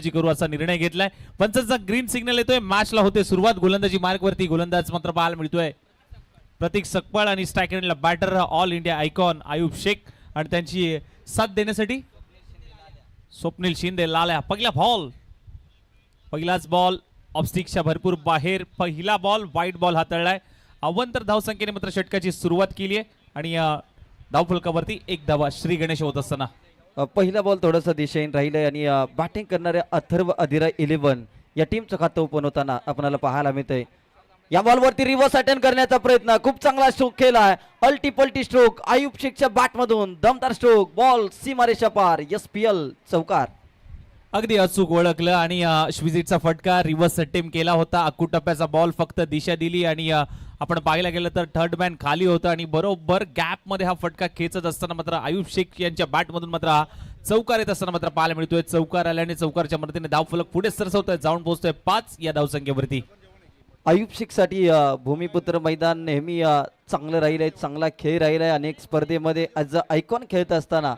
करू असा निर्णय घेतलाय. पंचांचा ग्रीन सिग्नल येतोय. मॅचला होते सुरुवात. गोलंदाजी मार्कवरती गोलंदाज मात्र पाहायला मिळतोय प्रतीक सकपाळ आणि स्ट्रायकरला batter all India icon Ayub Shaikh आणि त्यांची साथ देण्यासाठी स्वप्नील शिंदे लाल्या. पहिलाच बॉल ऑफस्टिकच्या भरपूर बाहेर. पहिला बॉल वाईट बॉल हाताळलाय. अवंतर धावसंख्येने मात्र षटकाची सुरुवात केली आहे आणि धावफलकावरती एक धावा श्री गणेश होत असताना पहिला बॉल थोडासा दिशेने राहिलाय आणि बॅटिंग करणाऱ्या अथर्व अधिरा 11 या टीमचं खातं ओपन होताना आपल्याला पाहायला मिळतंय. या बॉलवरती रिव्हर्स अटेंड करण्याचा प्रयत्न. खूप चांगला स्ट्रोक केलाय. अल्टीपल्टी स्ट्रोक आयुब शेखच्या बॅटमधून. दमदार स्ट्रोक. बॉल सीमारेषा पार. SPL चौकार. अगदी अचूक ओळखलं आणि श्विझिटचा फटका रिव्हर्स अटेम्प्ट केला होता. अक्कू टप्प्याचा बॉल फक्त दिशा दिली आणि आपण पाहायला गेलं तर थर्ड मॅन खाली होता आणि बरोबर गॅप मध्ये हा फटका खेचत असताना मात्र आयुब शेख यांच्या बॅटमधून मात्र हा चौकार येत असताना मात्र पाहायला मिळतोय. चौकार आल्याने चौकारच्या मदतीने धावफलक पुढे सरसवतोय. जाऊन पोहोचतोय 5 या धावसंख्येवरती. आयुब शेखसाठी भूमिपुत्र मैदान नेहमी चांगलं राहिलंय. चांगला खेळ राहिलाय. अनेक स्पर्धेमध्ये ॲज अ आयकॉन खेळत असताना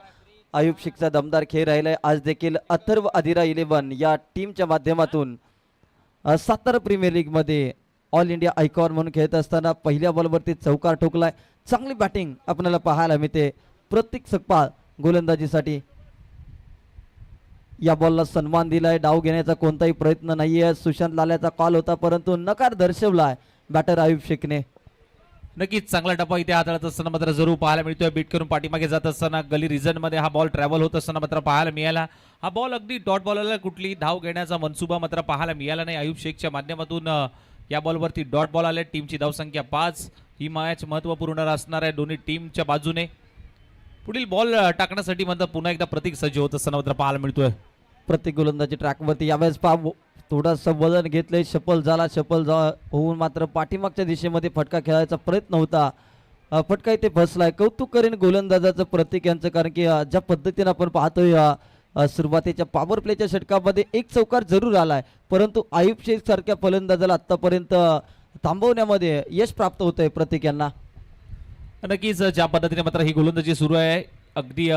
आयुब शेखचा दमदार खेळ राहिलाय. आज देखील अथर्व अधिरा 11 या टीमच्या माध्यमातून सातारा प्रीमियर लीग मध्ये ऑल इंडिया आयकॉन म्हणून खेळत असताना पहिल्या बॉलवरती चौकार ठोकलाय. चांगली बॅटिंग आपल्याला पाहायला मिळते प्रतीक सकपाळ गोलंदाजीसाठी. या बॉलला सन्मान दिलाय. डाव घेण्याचा कोणताही प्रयत्न नाहीये. सुशांत लाल्याचा कॉल होता परंतु नकार दर्शवलाय बॅटर आयुब शेखने. नक्कीच चांगला टप्पा इथे हाताळत असताना मात्र जरूर पाहायला मिळतोय. बीट करून पाठीमागे जात असताना गली रिझन मध्ये हा बॉल ट्रॅव्हल होत असताना मात्र पाहायला मिळाला. हा बॉल अगदी डॉट बॉलरला कुठली धाव घेण्याचा मनसुबा मात्र पाहायला मिळाला नाही. आयुब शेखच्या माध्यमातून या बॉलवरती डॉट बॉल आले. टीमची धावसंख्या 5. ही मॅच महत्वपूर्ण असणार आहे दोन्ही टीमच्या बाजूने. पुढील बॉल टाकण्यासाठी मात्र पुन्हा एकदा प्रतीक सज्ज होत असताना मात्र पाहायला मिळतोय. प्रत्येक गोलंदाजी ट्रॅकवरती यावेळेस थोडासा वजन घेतलंय. शफल झाला. होऊन मात्र पाठीमागच्या दिशेमध्ये फटका खेळायचा प्रयत्न होता. फटका इथे फसलाय. कौतुक करेन गोलंदाजाचं प्रतीक यांचं, कारण की ज्या पद्धतीने आपण पाहतोय सुरुवातीच्या पॉवर प्लेच्या षटकामध्ये एक चौकार जरूर आलाय परंतु आयुब शेख सारख्या फलंदाजाला आतापर्यंत थांबवण्यामध्ये यश प्राप्त होतंय प्रतीक यांना. नक्कीच ज्या पद्धतीने मात्र ही गोलंदाजी सुरू आहे अगदी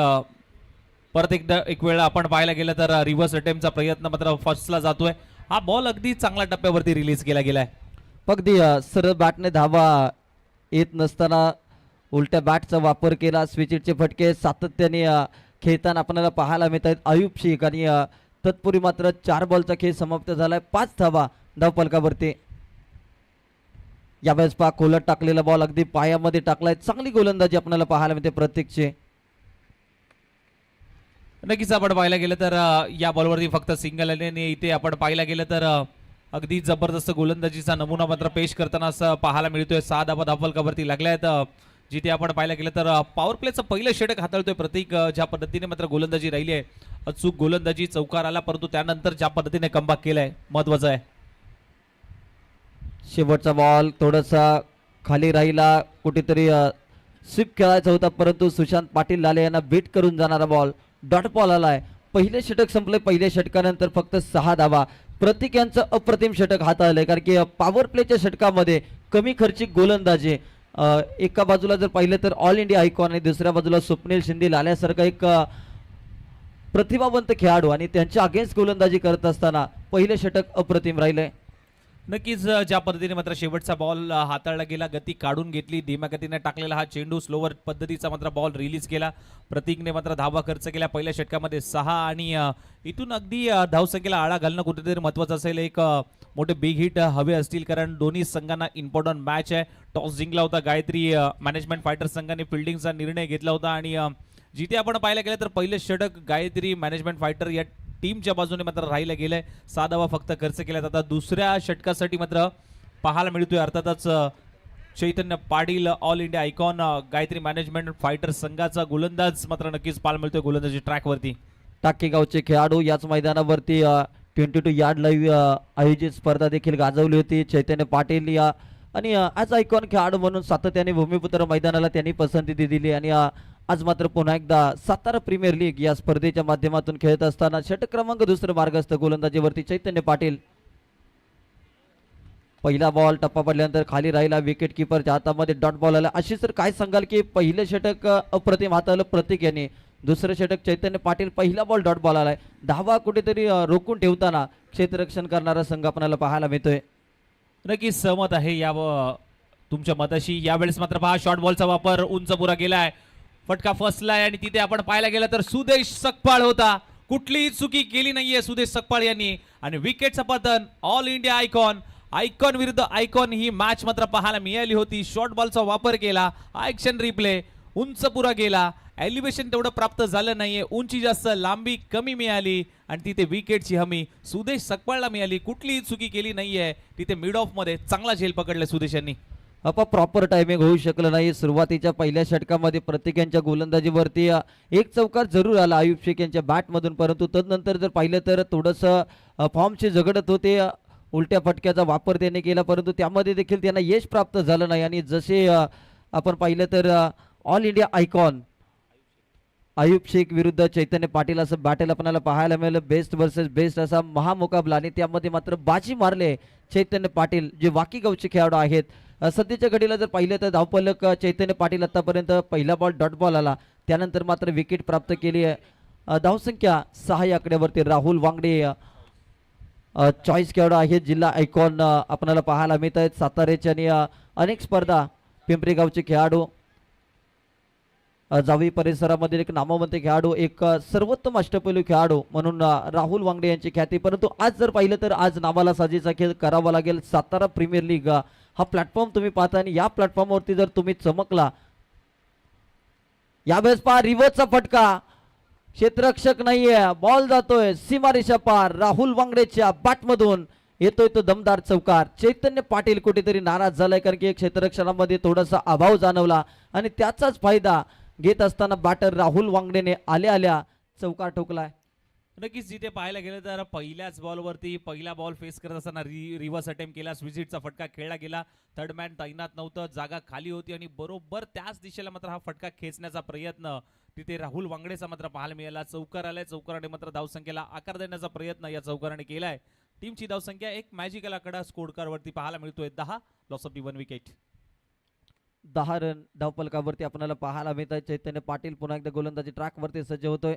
परत एकदा एक वेळा आपण पाहायला गेलं तर रिव्हर्स अटेम्प्टचा प्रयत्न मात्र फर्स्टला जातोय. हा बॉल अगदी चांगल्या टप्प्यावरती रिलीज केला गेलाय. अगदी सरळ बॅटने धावा येत नसताना उलट्या बॅटचा वापर केला. स्विचिटचे फटके सातत्याने खेळताना आपल्याला पाहायला मिळत आहेत आयुब शेख आणि तत्पूर्वी मात्र 4 बॉलचा खेळ समाप्त झालाय. 5 धावा धावफलकावरती. यावेळेस कोलट टाकलेला बॉल अगदी पायामध्ये टाकलाय. चांगली गोलंदाजी आपल्याला पाहायला मिळते प्रत्येकचे. नक्कीच आपण पाहायला गेलं तर या बॉलवरती फक्त सिंगल आल्याने इथे आपण पाहायला गेलं तर अगदी जबरदस्त गोलंदाजीचा नमुना मात्र पेश करताना असं पाहायला मिळतोय. 6 धावा धावफलकावरती लागल्यात. जिथे आपण पाहायला गेलं तर पॉवर प्लेचं पहिलं षटक हाताळतोय प्रतीक. ज्या पद्धतीने मात्र गोलंदाजी राहिली आहे अचूक गोलंदाजी. चौकार आला परंतु त्यानंतर ज्या पद्धतीने कमबॅक केलाय महत्वाचं आहे. शेवटचा बॉल थोडासा खाली राहिला. कुठेतरी स्वीप खेळायचा होता परंतु सुशांत पाटील लाले यांना बीट करून जाणारा बॉल डॉट बॉल आलाय. पहिले षटक संपले. पहिल्या षटकानंतर फक्त 6 धावा. प्रतीक यांचं अप्रतिम षटक हाताळलंय कारण की पॉवर प्लेच्या षटकामध्ये कमी खर्चिक गोलंदाजी. एका बाजूला जर पाहिलं तर ऑल इंडिया आयकॉन आणि दुसऱ्या बाजूला स्वप्नील शिंदे लाल्यासारखा एक प्रतिभावंत खेळाडू आणि त्यांच्या अगेन्स्ट गोलंदाजी करत असताना पहिले षटक अप्रतिम राहिलंय. नक्कीच ज्या पद्धतीने मात्र शेवटचा बॉल हाताळला गेला. गती काढून घेतली. धीम्या गतीने टाकलेला हा चेंडू स्लोवर पद्धतीचा मात्र बॉल रिलीज केला. प्रतीकने मात्र धावा खर्च केला पहिल्या षटकामध्ये 6 आणि इथून अगदी धावसंख्येला आळा घालणं कुठेतरी महत्वाचं असेल. एक मोठे बिग हिट हवे असतील कारण दोन्ही संघांना इम्पॉर्टंट मॅच आहे. टॉस जिंकला होता गायत्री मॅनेजमेंट फायटर संघाने फिल्डिंगचा निर्णय घेतला होता आणि जिथे आपण पाहायला गेलं तर पहिले षटक गायत्री मॅनेजमेंट फायटर या टीमच्या बाजूने मात्र राहिलं गेलंय. 6 धावा फक्त खर्च केल्यात. आता दुसऱ्या षटकासाठी मात्र पाहायला मिळतोय अर्थातच Chaitanya Patil all India icon Gayatri management fighter संघाचा गोलंदाज मात्र नक्कीच पाहायला मिळतोय गोलंदाजी ट्रॅकवरती. टाकेगावचे खेळाडू याच मैदानावरती 22 यार्ड लाईव्ह आयोजित स्पर्धा देखील गाजवली होती. चैतन्य पाटील या आणि आज आयकॉन खेळाडू म्हणून सातत्याने भूमिपुत्र मैदानाला त्यांनी पसंती दिली आणि आज मात्र पुन्हा एकदा सातारा प्रीमियर लीग या स्पर्धेच्या माध्यमातून खेळत असताना षटक क्रमांक 2 मार्गस्थ गोलंदाजीवरती चैतन्य पाटील. पहिला बॉल टप्पा पडल्यानंतर खाली राहिला. विकेट किपरच्या हातामध्ये डॉट बॉल आला. अशी सर काय सांगाल की पहिले षटक अप्रतिम हाताळलं प्रतीक यांनी. दुसरं षटक चैतन्य पाटील, पहिला बॉल डॉट बॉल आलाय. धावा कुठेतरी रोखून ठेवताना क्षेत्ररक्षण करणारा संघ आपल्याला पाहायला मिळतोय. नक्कीच सहमत आहे तुमच्या मताशी. यावेळेस मात्र पहा शॉर्ट बॉलचा वापर उंच पुरा गेलाय, फटका फसलाय आणि तिथे आपण पाहायला गेलं तर सुदेश सकपाळ होता. कुठलीही चुकी केली नाहीये सुदेश सकपाळ यांनी आणि विकेटचं पतन. ऑल इंडिया आयकॉन विरुद्ध आयकॉन ही मॅच मात्र पाहायला मिळाली होती. शॉर्ट बॉलचा वापर केला, ॲक्शन रिप्ले, उंच पुरा गेला, एलिव्हेशन तेवढं प्राप्त झालं नाहीये, उंची जास्त लांबी कमी मिळाली आणि तिथे विकेटची हमी सुदेश सकपाळला मिळाली. कुठलीही चुकी केली नाहीये तिथे मिड ऑफ मध्ये चांगला झेल पकडला सुदेश यांनी. प्रॉपर टायमिंग होऊ शकलं नाही. सुरुवातीच्या पहिल्या षटकामध्ये प्रत्येक यांच्या गोलंदाजीवरती एक चौकार जरूर आला आयुब शेख यांच्या बॅटमधून, परंतु तदनंतर जर पाहिलं तर थोडंसं फॉर्मचे झगडत होते. उलट्या फटक्याचा वापर त्याने केला, परंतु त्यामध्ये देखील त्यांना यश प्राप्त झालं नाही. आणि जसे आपण पाहिलं तर all India icon Ayub Shaikh विरुद्ध चैतन्य पाटील असं बॅटल आपल्याला पाहायला मिळालं. बेस्ट वर्सेस बेस्ट असा महामुकाबला आणि त्यामध्ये मात्र बाजी मारले चैतन्य पाटील जे वाकी गावचे खेळाडू आहेत. सध्याच्या घडीला जर पाहिलं तर धावफलक चैतन्य पाटील आतापर्यंत पहिला बॉल डॉट बॉल आला, त्यानंतर मात्र विकेट प्राप्त केली आहे. धावसंख्या 6 या आकड्यावरती राहुल वांगडे चॉईस खेळाडू आहेत. जिल्हा आयकॉन आपल्याला पाहायला मिळत आहेत. साताऱ्याचे आणि अनेक स्पर्धा पिंपरी गावचे खेळाडू, जावी परिसरामधील एक नामवंत खेळाडू, एक सर्वोत्तम अष्टपैलू खेळाडू म्हणून राहुल वांगडे यांची ख्याती. परंतु आज जर पाहिलं तर आज नावाला साजेचा खेळ करावा लागेल. सातारा प्रीमियर लीग हा प्लॅटफॉर्म तुम्ही पाहता आणि या प्लॅटफॉर्मवरती जर तुम्ही चमकला, यावेळेस पहा रिव्हर्सचा फटका, क्षेत्ररक्षक नाहीये, बॉल जातोय सीमारेषा पार, राहुल वांगडेच्या बॅटमधून येतोय तो दमदार चौकार. चैतन्य पाटील कुठेतरी नाराज झालाय कारण की क्षेत्ररक्षणामध्ये थोडासा अभाव जाणवला आणि त्याचाच फायदा घेत असताना बॅटर राहुल वांगडेने आल्या चौकार ठोकलाय. नक्कीच जिथे पाहायला गेलं तर पहिल्याच बॉलवरती पहिला बॉल फेस करत असताना रिव्हर्स अटेम्प्ट केला, स्विजिटचा फटका खेळला गेला, थर्ड मॅन तैनात नव्हतं, जागा खाली होती आणि बरोबर त्याच दिशेला मात्र हा फटका खेचण्याचा प्रयत्न तिथे राहुल वांगडेचा मात्र पाहायला मिळाला. चौकार आलाय, चौकाराने मात्र धावसंख्येला आकार देण्याचा प्रयत्न या चौकाराने केलाय. टीमची धावसंख्या एक मॅजिकल आकडा स्कोर कार्ड वरती पाहायला मिळतोय 10, loss of the 1 wicket. 10 run धावफलकावरती आपल्याला पाहायला मिळत आहे. चैतन्य पाटील पुन्हा एकदा गोलंदाजी ट्रॅकवरती सज्ज होतोय.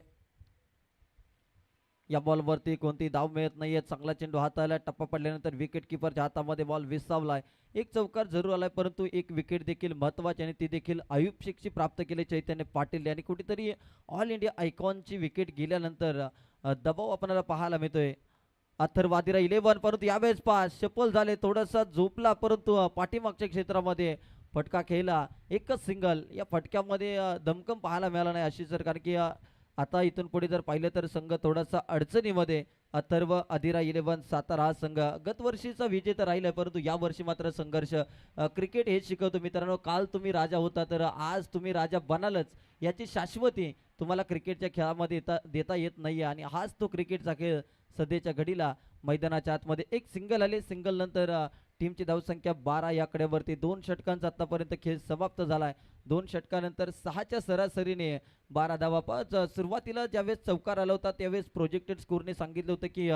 या बॉलवरती कोणती धाव मिळत नाहीये. चांगला चेंडू हाताला टप्पा पडल्यानंतर विकेट किपरच्या हातामध्ये बॉल विसावलाय. एक चौकार जरूर आलाय, परंतु एक विकेट देखील महत्वाची आणि ती देखील आयुब शेखची प्राप्त केली चैतन्य पाटील यांनी. कुठेतरी ऑल इंडिया आयकॉनची विकेट गेल्यानंतर दबाव आपल्याला पाहायला मिळतोय. अथर्वादिरा 11, परंतु यावेळेस पास सफल झाले, थोडासा झोपला, परंतु पाठीमागच्या क्षेत्रामध्ये फटका खेळला. एकच सिंगल, या फटक्यामध्ये दमकम पाहायला मिळाला नाही अशी सर, कारण की आता इथून पुढे जर पाहिलं तर संघ थोडासा अडचणीमध्ये. अथर्व अधिरा 11 सातारा हा संघ गत वर्षीचा विजेता राहिलाय, परंतु या वर्षी मात्र संघर्ष. क्रिकेट हेच शिकवतो मित्रांनो, काल तुम्ही राजा होता तर आज तुम्ही राजा बनालच, याची शाश्वती तुम्हाला क्रिकेटच्या खेळामध्ये देता येत नाही. आणि हाच तो क्रिकेटचा खेळ सध्याच्या घडीला मैदानाच्या आतमध्ये. एक सिंगल आले, सिंगल नंतर टीमची धावसंख्या 12 या आकड्यावरती. 2 षटकांचा आतापर्यंत खेळ समाप्त झालाय. 2 षटकानंतर 6च्या सरासरीने 12 धावा. सुरुवातीला ज्यावेळेस चौकार आला होता त्यावेळेस प्रोजेक्टेड स्कोरने सांगितलं होतं की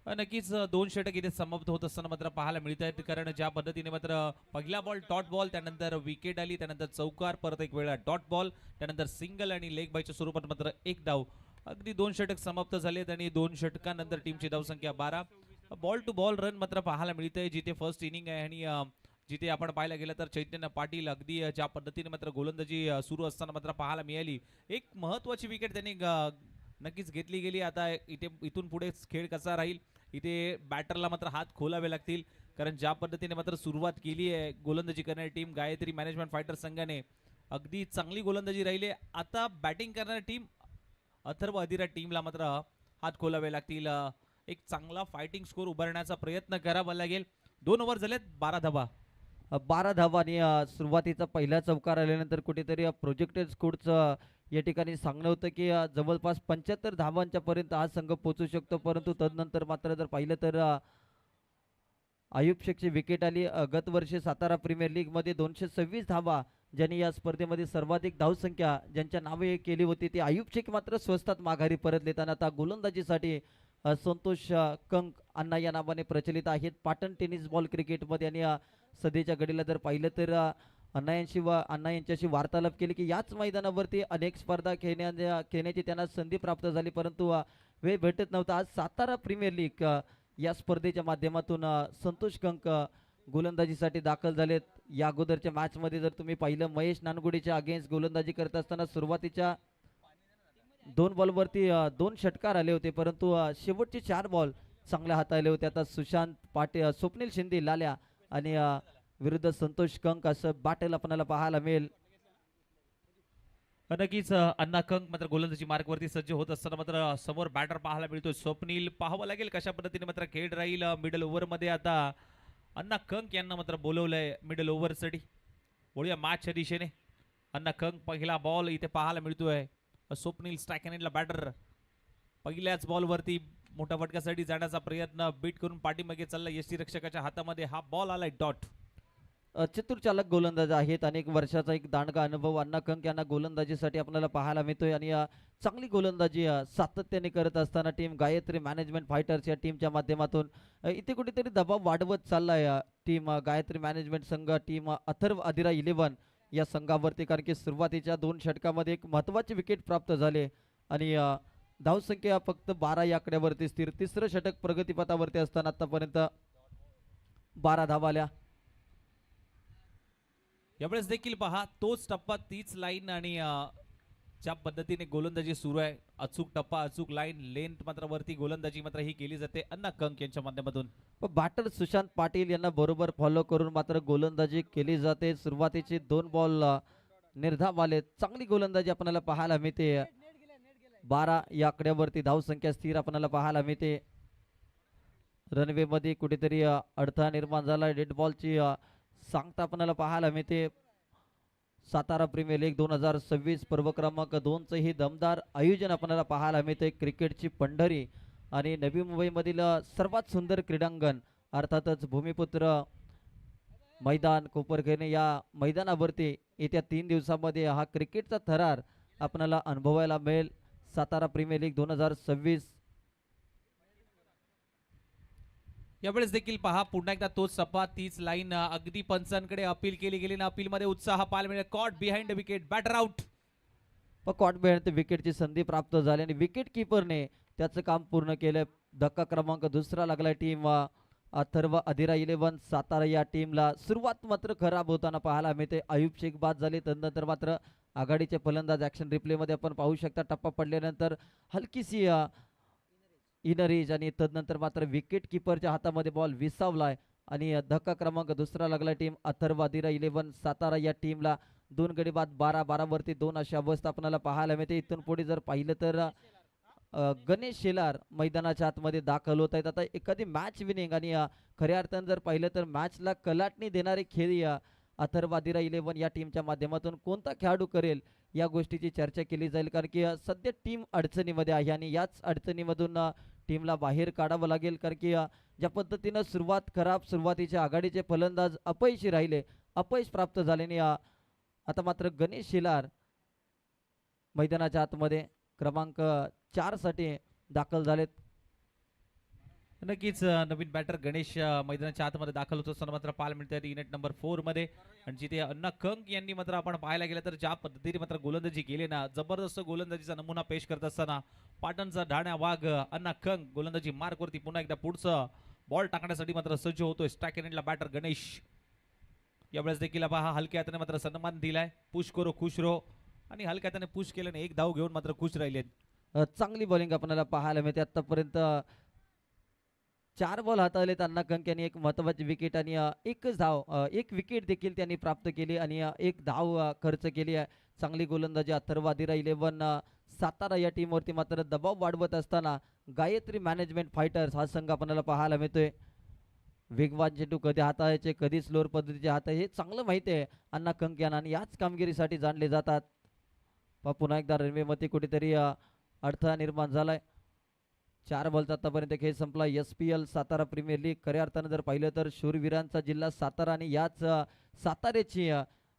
नक्कीच 2 षटक इथे समाप्त होत असताना मात्र पाहायला मिळत आहेत, कारण ज्या पद्धतीने मात्र पहिला बॉल डॉट बॉल, त्यानंतर विकेट आली, त्यानंतर चौकार, परत एक वेळा डॉट बॉल, त्यानंतर सिंगल आणि लेग बायच्या स्वरूपात मात्र एक डाव. अगदी 2 षटक समाप्त झालेत आणि 2 षटकानंतर टीमची धावसंख्या 12. बॉल टू बॉल रन मात्र पाहायला मिळतंय जिथे फर्स्ट इनिंग आहे आणि जिथे आपण पाहायला गेलं तर चैतन्य पाटील अगदी ज्या पद्धतीने मात्र गोलंदाजी सुरू असताना मात्र पाहायला मिळाली. एक महत्वाची विकेट त्यांनी नक्कीच घेतली गेली. आता इथून पुढे खेळ कसा राहील, इथे बॅटरला मात्र हात खोलावे लागतील, कारण ज्या पद्धतीने मात्र सुरुवात केली आहे गोलंदाजी करणारी टीम गायत्री मॅनेजमेंट फायटर संघाने, अगदी चांगली गोलंदाजी राहिली. आता बॅटिंग करणारी टीम अथर्व अधिरा टीमला मात्र हात खोलावे लागतील. एक चांगला फायटिंग स्कोर उभारण्याचा प्रयत्न करावा लागेल. 2 ओव्हर झालेत, 12 धावा. 12 धावा आणि सुरुवातीचा पहिला चौकार आल्यानंतर कुठेतरी प्रोजेक्टेड स्कोरचं या ठिकाणी सांगणं होतं की जवळपास 75 धावांच्या पर्यंत हा संघ पोहोचू शकतो, परंतु तदनंतर मात्र जर पाहिलं तर आयुब शेखची विकेट आली. गत वर्षी सातारा प्रीमियर लीगमध्ये 226 धावा ज्यांनी या स्पर्धेमध्ये सर्वाधिक धावसंख्या ज्यांच्या नावे केली होती ते आयुब शेख मात्र स्वस्तात माघारी परतले. त्यांना आता गोलंदाजीसाठी संतोष कंक अण्णा या नावाने प्रचलित आहेत. पाटण टेनिस बॉल क्रिकेटमध्ये आणि सध्याच्या घडीला जर पाहिलं तर अण्णा यांच्याशी वार्तालाप केली की याच मैदानावरती अनेक स्पर्धा खेळण्याची त्यांना संधी प्राप्त झाली, परंतु वेळ भेटत नव्हता. आज सातारा प्रीमियर लीग या स्पर्धेच्या माध्यमातून संतोष कंक गोलंदाजीसाठी दाखल झालेत. या अगोदरच्या मॅचमध्ये जर तुम्ही पाहिलं महेश नानगुडेच्या अगेन्स्ट गोलंदाजी करत असताना सुरुवातीच्या 2 बॉलवरती 2 षटकार आले होते, परंतु शेवटचे 4 बॉल चांगल्या हाताळले होते. आता सुशांत पाटील, स्वप्नील शिंदे लाल्या आणि विरुद्ध संतोष कंक असं बॅटल आपल्याला पाहायला मिळेल. नक्कीच अण्णा कंक मात्र गोलंदाजी मार्कवरती सज्ज होत असताना मात्र समोर बॅटर पाहायला मिळतोय स्वप्नील. पाहावं लागेल कशा पद्धतीने मात्र खेळ राहील मिडल ओव्हरमध्ये. आता अण्णा कंक यांना मात्र बोलवलंय मिडल ओव्हरसाठी. बोलूया मॅचच्या दिशेने. अण्णा कंक पहिला बॉल इथे पाहायला मिळतोय. स्वप्नील स्ट्राईक हँडला बॅटर पहिल्याच बॉलवरती मोठ्या फटक्यासाठी जाण्याचा प्रयत्न, बीट करून पाठीमागे चालला यष्टीरक्षकाच्या हातामध्ये. हा बॉल आलाय डॉट. चतुर्चालक गोलंदाज आहेत. अनेक वर्षाचा एक दांडगा अनुभव अण्णा कंक यांना गोलंदाजीसाठी आपल्याला पाहायला मिळतोय आणि चांगली गोलंदाजी सातत्याने करत असताना टीम गायत्री मॅनेजमेंट फायटर्स या टीमच्या माध्यमातून इथे कुठेतरी दबाव वाढवत चाललाय टीम गायत्री मॅनेजमेंट संघ, टीम अथर्व अधिरा 11 या संघावरती, कारण की सुरुवातीच्या 2 षटकामध्ये एक महत्त्वाची विकेट प्राप्त झाले आणि धावसंख्या फक्त 12 या आकड्यावरती स्थिर. तिसरं षटक प्रगतीपथावरती असताना आतापर्यंत 12 धावा आल्या. यावेळेस देखील पहा तोच टप्पा, तीच लाईन आणि ज्या पद्धतीने गोलंदाजी सुरू आहे, अचूक टप्पा, अचूक लाईन, लेंथ मात्र वरती गोलंदाजी मात्र ही केली जाते अण्णा कंक यांच्या माध्यमातून. बॅटर सुशांत पाटील यांना बरोबर फॉलो करून मात्र गोलंदाजी केली जाते. सुरुवातीचे 2 बॉल निर्धाव आले. चांगली गोलंदाजी आपल्याला पाहायला मिळते. 12 या आकड्यावरती धावसंख्या स्थिर आपल्याला पाहायला मिळते. रनवे मध्ये कुठेतरी अडथळा निर्माण झाला. डेड बॉलची सांगता आपल्याला पाहायला मिळते. सातारा प्रीमियर लीग 2026 पर्व क्रमांक 2चं ही दमदार आयोजन आपल्याला पाहायला मिळते. क्रिकेटची पंढरी आणि नवी मुंबईमधील सर्वात सुंदर क्रीडांगण अर्थातच भूमिपुत्र मैदान कोपरखैरणे या मैदानावरती येत्या 3 दिवसामध्ये हा क्रिकेटचा थरार आपल्याला अनुभवायला मिळेल. Satara premier league 2026. यावेळेस देखील पहा पुन्हा एकदा तोच टप्पा, तीच लाईन. अगदी पंचांकडे अपील केली गेली ना, अपील मध्ये उत्साह पाहायला मिळेल. Caught behind wicket, batter out. Caught behind विकेटची संधी प्राप्त झाली आणि विकेट किपरने त्याचं काम पूर्ण केलं. धक्का क्रमांक 2 लागलाय टीम अथर्व अधिरा 11 सातारा या टीमला. सुरुवात मात्र खराब होताना पाहायला मिळते. आयुब शेख बाद झाले, तदनंतर मात्र आघाडीचे फलंदाज ॲक्शन रिप्लेमध्ये आपण पाहू शकता. टप्पा पडल्यानंतर हलकीशी इनरेज आणि तदनंतर मात्र विकेट किपरच्या हातामध्ये बॉल विसावलाय आणि धक्का क्रमांक 2 लागला टीम अथर्व अधिरा 11 सातारा या टीमला. 2 गडी बाद 12 वरती 2 अशी अवस्था आपल्याला पाहायला मिळते. इथून पुढे जर पाहिलं तर गणेश शेलार मैदानाच्या आतमध्ये दाखल होत आहेत. आता एखादी मॅच विनिंग आणि खऱ्या अर्थानं जर पाहिलं तर मॅचला कलाटणी देणारे खेळ अथर्व अधिरा 11 या टीमच्या माध्यमातून कोणता खेळाडू करेल या गोष्टीची चर्चा केली जाईल, कारण की सध्या टीम अडचणीमध्ये आहे आणि याच अडचणीमधून टीमला बाहेर काढावं लागेल. कारण की ज्या पद्धतीनं सुरुवात खराब, सुरुवातीचे आघाडीचे फलंदाज अपयशी राहिले, अपयश प्राप्त झाल्याने आता मात्र गणेश शेलार मैदानाच्या आतमध्ये क्रमांक 4 साठी दाखल झालेत. नक्कीच नवीन बॅटर गणेश मैदानाच्या आतमध्ये दाखल होत असताना मात्र पाहायला मिळते युनिट नंबर 4 मध्ये. आणि जिथे अण्णा कंक यांनी मात्र आपण पाहायला गेलं तर ज्या पद्धतीने मात्र गोलंदाजी केली ना, जबरदस्त गोलंदाजीचा नमुना पेश करत असताना पाटणचा ढाण्या वाघ अण्णा कंक गोलंदाजी मार्कवरती पुन्हा एकदा पुढचं बॉल टाकण्यासाठी मात्र सज्ज होतोय. स्ट्राईक हँडला बॅटर गणेश. यावेळेस देखील पहा हलक्या हाताने मात्र सन्मान दिलाय. पुश करो खुश रो, आणि हलक्या हाताने पुश केल्याने 1 धाव घेऊन मात्र खुश राहिले. चांगली बॉलिंग आपल्याला पाहायला मिळते. आतापर्यंत 4 बॉल हाताळलेत अण्णा कंक यांनी. एक महत्त्वाची विकेट आणि एकच धाव, 1 विकेट देखील त्यांनी प्राप्त केली आणि 1 धाव खर्च केली आहे. चांगली गोलंदाजी अथर्व अधिरा 11 सातारा या टीमवरती मात्र दबाव वाढवत असताना गायत्री मॅनेजमेंट फायटर्स हा संघ आपल्याला पाहायला मिळतोय. वेगवान चेंडू कधी हाताळायचे, कधी स्लोअर पद्धतीचे हाताळायचे हे चांगलं माहिती आहे अण्णा कंक यांना आणि याच कामगिरीसाठी जाणले जातात. पुन्हा एकदा रनवेमध्ये कुठेतरी अडथळा निर्माण झालाय. 4 बॉलचा आतापर्यंत खेळ संपला. SPL सातारा प्रीमियर लीग खऱ्या अर्थानं जर पाहिलं तर शूरवीरांचा जिल्हा सातारा आणि याच साताऱ्याची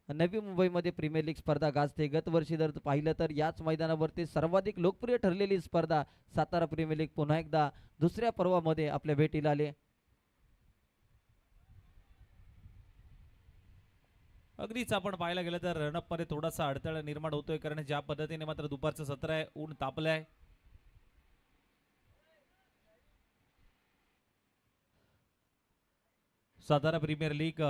नवी मुंबईमध्ये प्रीमियर लीग स्पर्धा गाजते. गत वर्षी जर पाहिलं तर याच मैदानावरती सर्वाधिक लोकप्रिय ठरलेली स्पर्धा सातारा प्रीमियर लीग पुन्हा एकदा दुसऱ्या पर्वामध्ये आपल्या भेटीला आले. अगदीच आपण पाहायला गेलं तर रनअप मध्ये थोडासा अडथळा निर्माण होतोय, कारण ज्या पद्धतीने मात्र दुपारचं सत्र आहे, ऊन तापलंय. सातारा प्रीमियर लीग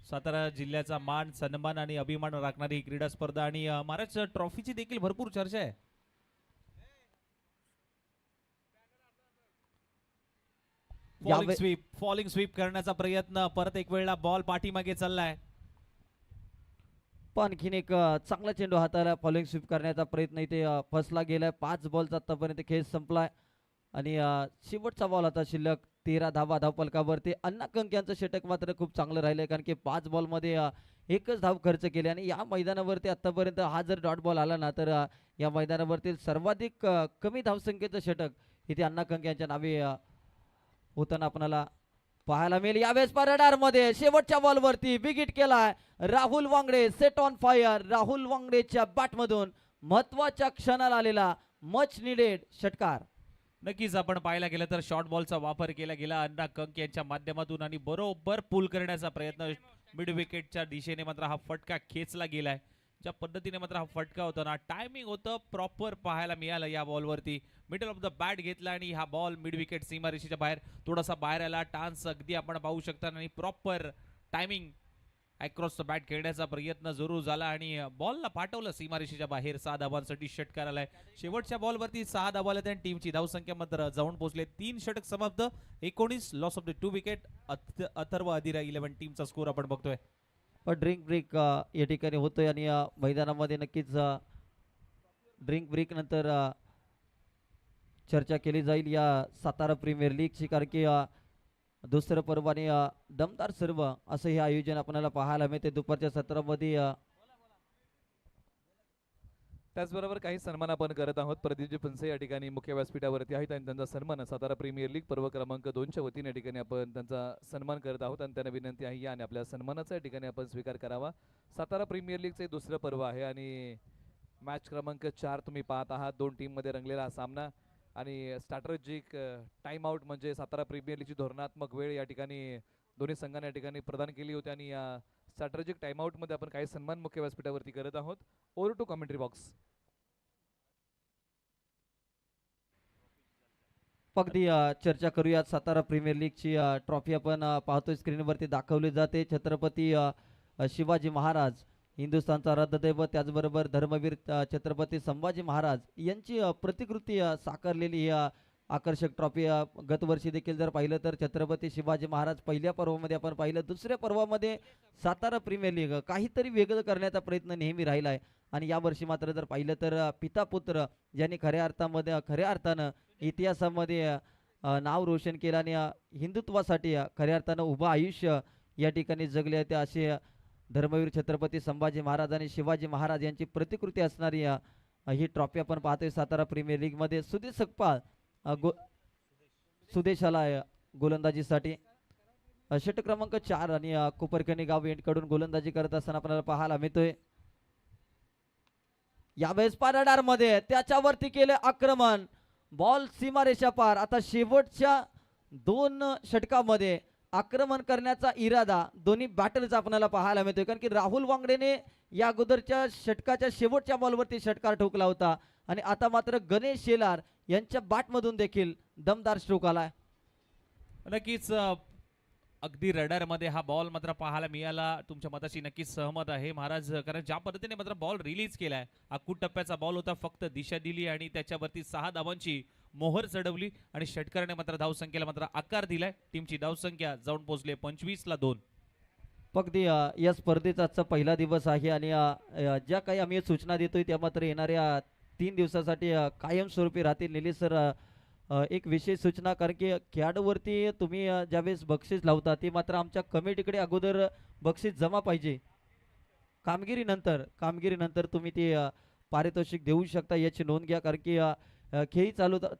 सातारा जिल्ह्याचा मान सन्मान आणि अभिमान राखणारी ही क्रीडा स्पर्धा आणि महाराष्ट्र ट्रॉफीची देखील भरपूर चर्चा आहे. फॉलिंग स्वीप करण्याचा प्रयत्न, परत एक वेळेला बॉल पाठीमागे चाललाय. पण आणखीन एक चांगला चेंडू हाताला फॉलोइंग स्वीप करण्याचा प्रयत्न इथे फसला गेलाय. 5 बॉलचा आतापर्यंत खेळ संपलाय आणि शेवटचा बॉल आता शिल्लक 13 धावा धावफलकावरती. अण्णा कंक यांचं षटक मात्र खूप चांगलं राहिलंय, कारण की 5 बॉलमध्ये एकच धाव खर्च केली आणि या मैदानावरती आतापर्यंत हा जर डॉट बॉल आला ना तर या मैदानावरती सर्वाधिक कमी धावसंख्येचं षटक इथे अण्णा कंक यांच्या नावे होताना आपल्याला पाहायला मिळेल. यावेळेस रडार मध्ये शेवटच्या बॉलवरती बिग हिट केलाय Rahul Wangde. Set on fire. Rahul वांगडेच्या बॅटमधून महत्वाच्या क्षणाला आलेला मच निडेड षटकार. नक्कीच आपण पाहायला गेलं तर शॉर्ट बॉलचा वापर केला गेला अण्णा कंक यांच्या माध्यमातून आणि बरोबर पूल करण्याचा प्रयत्न मिड विकेटच्या दिशेने मात्र हा फटका खेचला गेलाय. ज्या पद्धतीने मात्र हा फटका होता ना, टायमिंग होतं प्रॉपर पाहायला मिळालं. या बॉलवरती मिडल ऑफ द बॅट घेतला आणि हा बॉल मिड विकेट सीमारेषेच्या बाहेर थोडासा बाहेर आला. टान्स अगदी आपण पाहू शकता आणि proper timing across the bat खेळण्याचा प्रयत्न जरूर झाला आणि बॉलला पाठवलं सीमारेषेच्या बाहेर. 6 धावांसाठी षटकार आलाय. शेवटच्या बॉलवरती 6 धावा आल्या आणि टीमची धावसंख्या मात्र जाऊन पोहोचले. 3 षटक समाप्त, 19 loss of the 2 wicket. Atharva Adhira 11 टीमचा स्कोर आपण बघतोय. ड्रिंक ब्रेक या ठिकाणी होतोय आणि मैदानामध्ये नक्कीच ड्रिंक ब्रेक नंतर चर्चा केली जाईल या सातारा प्रीमियर लीगची, कारण की दुसरं पर्व आणि दमदार सर्व असं हे आयोजन आपल्याला पाहायला मिळते दुपारच्या सत्रामध्ये. त्याचबरोबर काही सन्मान आपण करत आहोत. प्रदीपजी पंसे या ठिकाणी मुख्य व्यासपीठावरती आहेत आणि त्यांचा सन्मान सातारा प्रीमियर लीग पर्व क्रमांक 2च्या वतीने या ठिकाणी आपण त्यांचा सन्मान करत आहोत आणि त्यांना विनंती आहे या आणि आपल्या सन्मानाचा या ठिकाणी आपण स्वीकार करावा. सातारा प्रीमियर लीगचे दुसरं पर्व आहे आणि मॅच क्रमांक 4 तुम्ही पाहत आहात. 2 टीममध्ये रंगलेला हा सामना आणि स्ट्रॅटेजिक टाइम आउट म्हणजे सातारा प्रीमियर लीगची धोरणात्मक वेळ या ठिकाणी दोन्ही संघाने या ठिकाणी प्रदान केली होती आणि या स्ट्रॅटेजिक टाइम आउटमध्ये आपण काही सन्मान मुख्य व्यासपीठावरती करत आहोत. Over to commentary box. अगदी चर्चा करूयात. सातारा प्रीमियर लीगची ट्रॉफी आपण पाहतोय स्क्रीनवरती दाखवली जाते. छत्रपती शिवाजी महाराज हिंदुस्थानचा रथदैवत, त्याचबरोबर धर्मवीर छत्रपती संभाजी महाराज यांची प्रतिकृती साकारलेली ही आकर्षक ट्रॉफी. गतवर्षी देखील जर पाहिलं तर छत्रपती शिवाजी महाराज पहिल्या पर्वामध्ये आपण पाहिलं. दुसऱ्या पर्वामध्ये सातारा प्रीमियर लीग काहीतरी वेगळं करण्याचा प्रयत्न नेहमी राहिला आहे आणि यावर्षी मात्र जर पाहिलं तर पिता पुत्र ज्यांनी खऱ्या अर्थानं इतिहासामध्ये नाव रोशन केलं आणि हिंदुत्वासाठी खऱ्या अर्थानं उभं आयुष्य या ठिकाणी जगले ते असे धर्मवीर छत्रपती संभाजी महाराज आणि शिवाजी महाराज यांची प्रतिकृती असणारी ही ट्रॉफी आपण पाहतोय सातारा प्रीमियर लीगमध्ये. सुदेश सकपाळ सुदेशाला गोलंदाजीसाठी षटक क्रमांक 4 आणि कोपरखनी गाव एंडकडून गोलंदाजी करत असताना आपल्याला पाहायला मिळतोय. यावेळेस पारडार मध्ये त्याच्यावरती केले आक्रमण. बॉल सीमारेषा पार. आता शेवटच्या 2 षटकामध्ये आक्रमण करण्याचा इरादा दोन्ही बॅटरचा आपल्याला पाहायला मिळतोय, कारण की राहुल वांगडेने या अगोदरच्या षटकाच्या शेवटच्या बॉलवरती षटकार ठोकला होता आणि आता मात्र गणेश शेलार यांच्या बॅटमधून देखील दमदार स्ट्रोक आलाय. नक्कीच अगदी रडार मध्ये हा बॉल मात्र पाहायला मिळाला. तुमच्या मताशी नक्कीच सहमत आहे महाराज, कारण ज्या पद्धतीने मात्र बॉल रिलीज केलाय, अकूट टप्प्याचा बॉल होता, फक्त दिशा दिली आणि त्याच्यावरती 6 धावांची मोहर चढवली आणि षटकाराने मात्र धावसंख्येला मात्र आकार दिलाय. टीमची धावसंख्या जाऊन पोहोचले 25 ला 2. अगदी या स्पर्धेचा आजचा पहिला दिवस आहे आणि ज्या काही आम्ही सूचना देतोय त्या मात्र येणाऱ्या 3 दिवसासाठी कायमस्वरूपी राहतील. निलेश सर, एक विशेष सूचना, कारण की खेळाडूवरती तुम्ही ज्यावेळेस बक्षीस लावता ते मात्र आमच्या कमिटीकडे अगोदर बक्षीस जमा पाहिजे. कामगिरीनंतर तुम्ही ते पारितोषिक देऊ शकता, याची नोंद घ्या, कारण की खेळी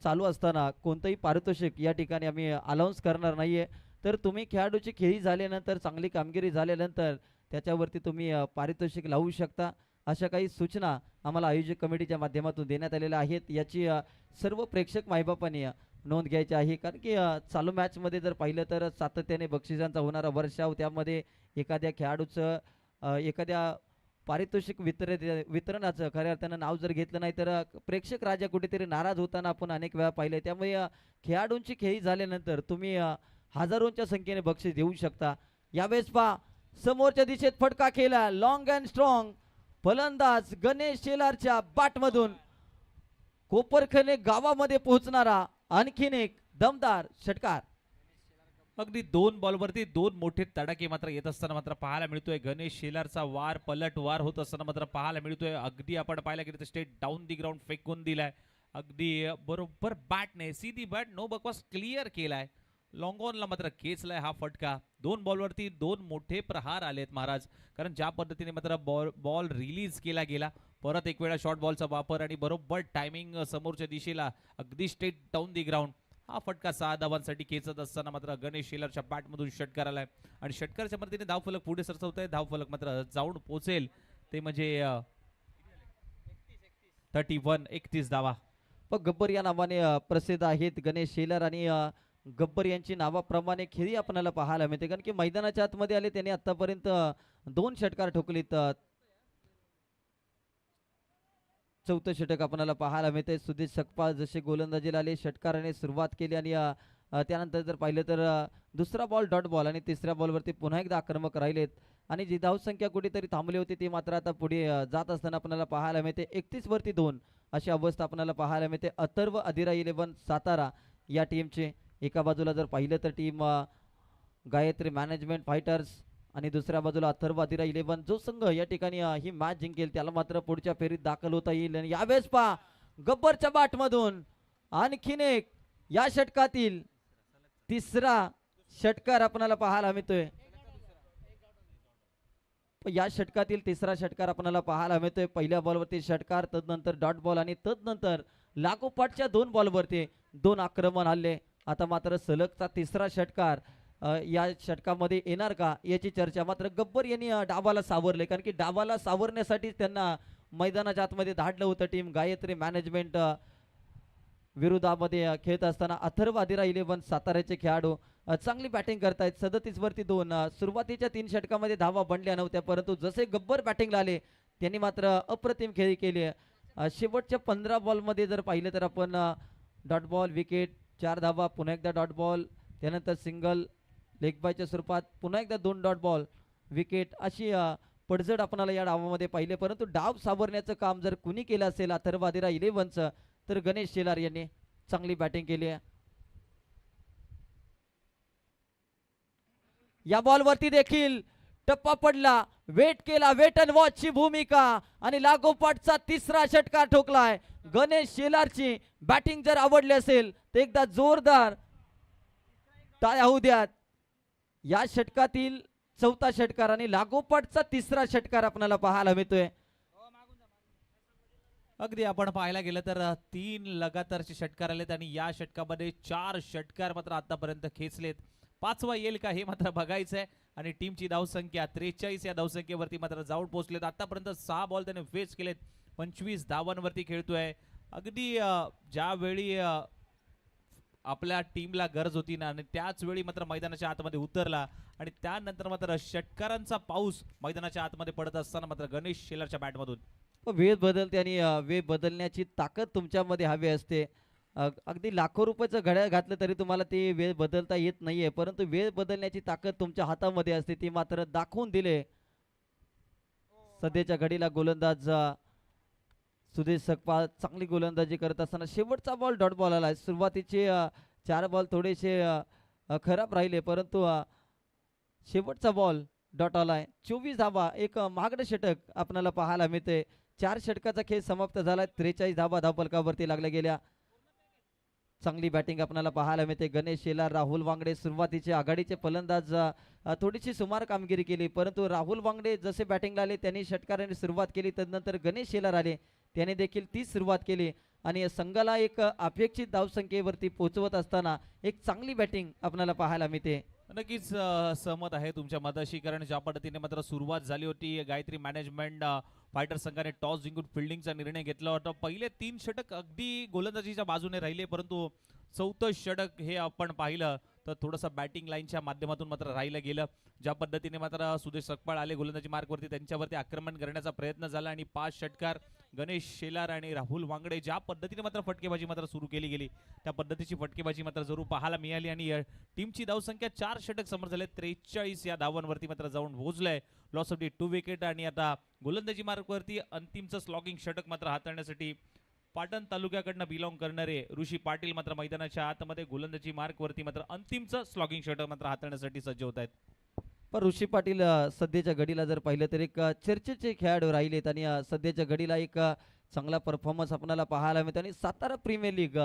चालू असताना कोणतंही पारितोषिक या ठिकाणी आम्ही अलाउन्स करणार नाहीये. तर तुम्ही खेळाडूची खेळी झाल्यानंतर, चांगली कामगिरी झाल्यानंतर त्याच्यावरती तुम्ही पारितोषिक लावू शकता. अशा काही सूचना आम्हाला आयोजक कमिटीच्या माध्यमातून देण्यात आलेल्या आहेत. याची सर्व प्रेक्षक मायबापांनी नोंद घ्यायची आहे, कारण की चालू मॅचमध्ये जर पाहिलं तर सातत्याने बक्षिसांचा होणारा वर्षाव, त्यामध्ये एखाद्या खेळाडूचं एखाद्या पारितोषिक वितरणाचं खऱ्या अर्थानं नाव जर घेतलं नाही तर प्रेक्षक राजा कुठेतरी नाराज होताना आपण अनेक वेळा पाहिले. त्यामुळे खेळाडूंची खेळी झाल्यानंतर तुम्ही हजारोंच्या संख्येने बक्षीस देऊ शकता. यावेळेस पहा समोरच्या दिशेत फटका केला, लॉंग अँड स्ट्रॉंग फलंदाज गणेश शेलारच्या बॅटमधून कोपरखणे गावामध्ये पोहोचणारा आणखीन एक दमदार षटकार. अगदी 2 बॉलवरती 2 मोठे तडाखे मात्र येत असताना मात्र पाहायला मिळतोय. गणेश शेलारचा वार पलट वार होत असताना मात्र पाहायला मिळतोय. अगदी आपण पाहायला गेलं तर स्टेट डाऊन दी ग्राउंड फेकून दिलाय. अगदी बरोबर बॅटने सीधी बॅट नो बकवास क्लिअर केलाय. लॉंग ऑनला मात्र खेचलाय हा फटका. 2 बॉलवरती 2 मोठे प्रहार आलेत महाराज. कारण ज्या पद्धतीने मात्र बॉल रिलीज केला गेला, परत एक वेळा शॉर्ट बॉलचा वापर आणि बरोबर टायमिंग समोरच्या दिशेला अगदी स्टेट डाऊन दी ग्राउंड. हा फटका 6 धावांसाठी खेचत असताना मात्र गणेश शेलारच्या बॅटमधून षटकार आलाय आणि षटकारच्या मदतीने धावफलक पुढे सरसवत आहे. धावफलक मात्र जाऊन पोहोचेल ते म्हणजे 31 धावा. पण गब्बर या नावाने प्रसिद्ध आहेत गणेश शेलार आणि गब्बर यांची नावाप्रमाणे खेळी आपल्याला पाहायला मिळते. कारण की मैदानाच्या आतमध्ये आले त्यांनी आतापर्यंत 2 षटकार ठोकलीत. चौथं षटक आपल्याला पाहायला मिळते. सुधीर सकपाळ जसे गोलंदाजीला आले षटकाराने सुरुवात केली आणि त्यानंतर जर पाहिलं तर दुसरा बॉल डॉट बॉल आणि तिसऱ्या बॉलवरती पुन्हा एकदा आक्रमक राहिलेत आणि जी धावसंख्या कुठेतरी थांबली होती ती मात्र आता पुढे जात असताना आपल्याला पाहायला मिळते. 31 वरती 2 अशी अवस्था आपल्याला पाहायला मिळते. अथर्व अधिरा 11 सातारा या टीमचे एका बाजूला जर पाहिलं तर टीम गायत्री मॅनेजमेंट फायटर्स आणि दुसऱ्या बाजूला अथर्व अधिरा 11 जो संघ या ठिकाणी ही मॅच जिंकेल त्याला मात्र पुढच्या फेरीत दाखल होता येईल. आणि यावेळेस पहा गब्बरच्या बॅटमधून आणखीन एक या षटकातील तिसरा षटकार आपल्याला पाहायला मिळतोय. या षटकातील तिसरा षटकार आपल्याला पाहायला मिळतोय. पहिल्या बॉलवरती षटकार, तदनंतर डॉट बॉल आणि तदनंतर लागोपाठच्या 2 बॉलवरती 2 आक्रमण आले. आता मात्र सलगचा तिसरा षटकार या षटकामध्ये येणार का याची चर्चा. मात्र गब्बर यांनी डावाला सावरले कारण की डावाला सावरण्यासाठी त्यांना मैदानाच्या आतमध्ये धाडलं होतं. टीम गायत्री मॅनेजमेंट विरोधामध्ये खेळत असताना अथर्व अधिरा 11 साताऱ्याचे खेळाडू चांगली बॅटिंग करतायत. 37 वरती 2 सुरुवातीच्या 3 षटकामध्ये धावा बनल्या नव्हत्या, परंतु जसे गब्बर बॅटिंगला आले त्यांनी मात्र अप्रतिम खेळी केली. शेवटच्या 15 बॉलमध्ये जर पाहिलं तर आपण डॉट बॉल, विकेट, 4 धावा, पुन्हा एकदा डॉट बॉल, त्यानंतर सिंगल, लेग बायच्या स्वरूपात पुन्हा एकदा 2 डॉट बॉल, विकेट अशी पडझड आपल्याला या डावामध्ये पाहिले. परंतु डाव सावरण्याचं काम जर कुणी केलं असेल अथर्व अधिरा 11चं तर गणेश शेलार यांनी चांगली बॅटिंग केली आहे. या बॉलवरती देखील टप्पा पडला, वेट केला, वेट अँड वॉच ची भूमिका आणि लागोपाठचा तिसरा षटकार ठोकलाय. गणेश शेलारची बॅटिंग जर आवडली असेल तर एकदा जोरदार टाळ्या होऊ द्यात. या षटकातील चौथा षटकार आणि लागोपाठचा तिसरा षटकार आपल्याला पाहायला मिळतोय. अगदी आपण पाहायला गेलं तर 3 लगातारचे षटकार आलेत आणि या षटकामध्ये 4 षटकार मात्र आतापर्यंत खेचलेत. 5वा येईल का हे मात्र बघायचं आहे. आणि टीमची धावसंख्या 43 या धावसंख्येवरती मात्र जाऊन पोहोचलेत. आतापर्यंत 6 बॉल त्याने फेस केलेत, 25 धावांवरती खेळतोय. अगदी ज्यावेळी आपल्या टीमला गरज होती ना आणि त्याच वेळी मात्र मैदानाच्या आतमध्ये उतरला आणि त्यानंतर मात्र षटकारांचा पाऊस मैदानाच्या आतमध्ये पडत असताना मात्र गणेश शेलारच्या बॅटमधून वेळ बदलते आणि वेळ बदलण्याची ताकद तुमच्यामध्ये हवी असते. अगदी लाखो रुपयाचं घड्याळ घातलं तरी तुम्हाला ती वेळ बदलता येत नाहीये, परंतु वेळ बदलण्याची ताकद तुमच्या हातामध्ये असते. ती मात्र दाखवून दिले सध्याच्या घडीला गोलंदाज सुधीर सकपाळ चांगली गोलंदाजी करत असताना शेवटचा बॉल डॉट बॉल आला. सुरुवातीचे 4 बॉल थोडेसे खराब राहिले, परंतु शेवटचा बॉल डॉट आलाय. 24 धावा, एक महागडं षटक आपल्याला पाहायला मिळते. 4 षटकाचा खेळ समाप्त झाला. 43 धावा धावफलकावरती लागल्या गेल्या. चांगली बॅटिंग आपल्याला पाहायला मिळते. गणेश शेलार, राहुल वांगडे सुरुवातीचे आघाडीचे फलंदाज थोडीशी सुमार कामगिरी केली, परंतु राहुल वांगडे जसे बॅटिंगला आले त्यांनी षटकाराने सुरुवात केली. तदनंतर गणेश शेलार आले, त्याने देखील तीच सुरुवात केली आणि संघाला एक अपेक्षित धावसंख्येवरती पोहोचवत असताना एक चांगली बॅटिंग आपल्याला पाहायला मिळते. नक्कीच सहमत आहे तुमच्या मताशी. कारण ज्या पद्धतीने मात्र सुरुवात झाली होती, गायत्री मॅनेजमेंट फायटर संघाने टॉस जिंकून फिल्डिंगचा निर्णय घेतला होता. पहिले 3 षटक अगदी गोलंदाजीच्या बाजूने राहिले, परंतु 4थं षटक हे आपण पाहिलं तर थोडंसं बॅटिंग लाईनच्या माध्यमातून मात्र राहिलं गेलं. ज्या पद्धतीने मात्र सुदेश सकपाळ आले गोलंदाजी मार्कवरती, त्यांच्यावरती आक्रमण करण्याचा प्रयत्न झाला आणि 5 षटकार गणेश शेलार आणि राहुल वांगडे ज्या पद्धतीने मात्र फटकेबाजी मात्र सुरू केली गेली त्या पद्धतीची फटकेबाजी मात्र जरूर पाहायला मिळाली आणि टीमची धावसंख्या 4 षटक समोर झाले. 43 या धावांवरती मात्र जाऊन पोहोचलंय. लॉस ऑफ डी 2 विकेट आणि आता गोलंदाजी मार्कवरती अंतिमचं स्लॉगिंग षटक मात्र हाताळण्यासाठी पाटण तालुक्याकडनं बिलॉंग करणारे ऋषी पाटील मात्र मैदानाच्या आतमध्ये गोलंदाजी मार्कवरती मात्र अंतिमचं स्लॉगिंग षटक मात्र हाताळण्यासाठी सज्ज होत आहेत. पण ऋषी पाटील सध्याच्या घडीला जर पाहिलं तर एक चर्चेचे खेळाडू राहिलेत आणि सध्याच्या घडीला एक चांगला परफॉर्मन्स आपल्याला पाहायला मिळतो आणि सातारा प्रीमियर लीग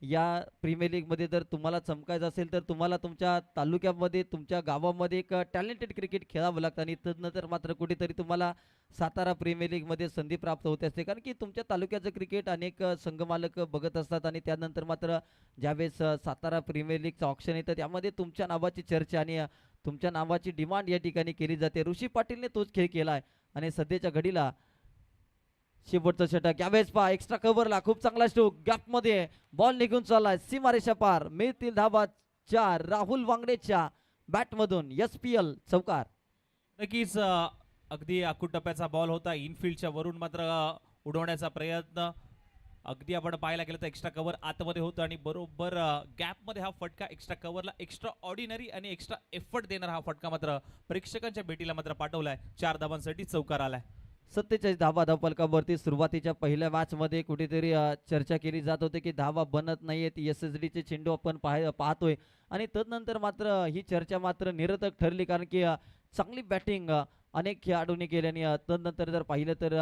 या प्रीमियर लीगमध्ये जर तुम्हाला चमकायचं असेल तर तुम्हाला तुमच्या तालुक्यामध्ये तुमच्या गावामध्ये एक टॅलेंटेड क्रिकेट खेळावं लागतं आणि तदनंतर मात्र कुठेतरी तुम्हाला सातारा प्रीमियर लीगमध्ये संधी प्राप्त होते असते, कारण की तुमच्या तालुक्याचं क्रिकेट अनेक संघमालक बघत असतात आणि त्यानंतर मात्र ज्यावेळेस सातारा प्रीमियर लीगचं ऑप्शन येतं त्यामध्ये तुमच्या नावाची चर्चा आणि तुमच्या नावाची डिमांड या ठिकाणी केली जाते. ऋषी पाटीलने तोच खेळ केला आहे आणि सध्याच्या घडीला शेवटचं षटक यावेळेस पहा एक्स्ट्रा कव्हरला खूप चांगला स्ट्रोक गॅपमध्ये बॉल निघून चाललाय सीमारेषा पार. मिळतील धावा 4 राहुल वांगडेच्या बॅटमधून SPL चौकार. नक्कीच अगदी आखूड टप्प्याचा बॉल होता. इनफिल्डच्या वरून मात्र उडवण्याचा प्रयत्न अगदी आपण पाहायला गेलं तर एक्स्ट्रा कव्हर आतमध्ये होतं आणि बरोबर गॅपमध्ये हा फटका एक्स्ट्रा कव्हरला एक्स्ट्रा ऑर्डिनरी आणि एक्स्ट्रा एफर्ट देणारा हा फटका मात्र प्रेक्षकांच्या भेटीला मात्र पाठवलाय. 4 धावांसाठी चौकार आलाय. 47 धावा धावफलकावरती. सुरुवातीच्या पहिल्या मॅच मध्ये कुठेतरी चर्चा केली जात होती की धावा बनत नाहीयेत, SSDचे चेंडू आपण पाहतोय आणि तदनंतर मात्र ही चर्चा मात्र निरर्थक ठरली, कारण की चांगली बॅटिंग अनेक खेळाडूंनी केली आणि तदनंतर जर पाहिलं तर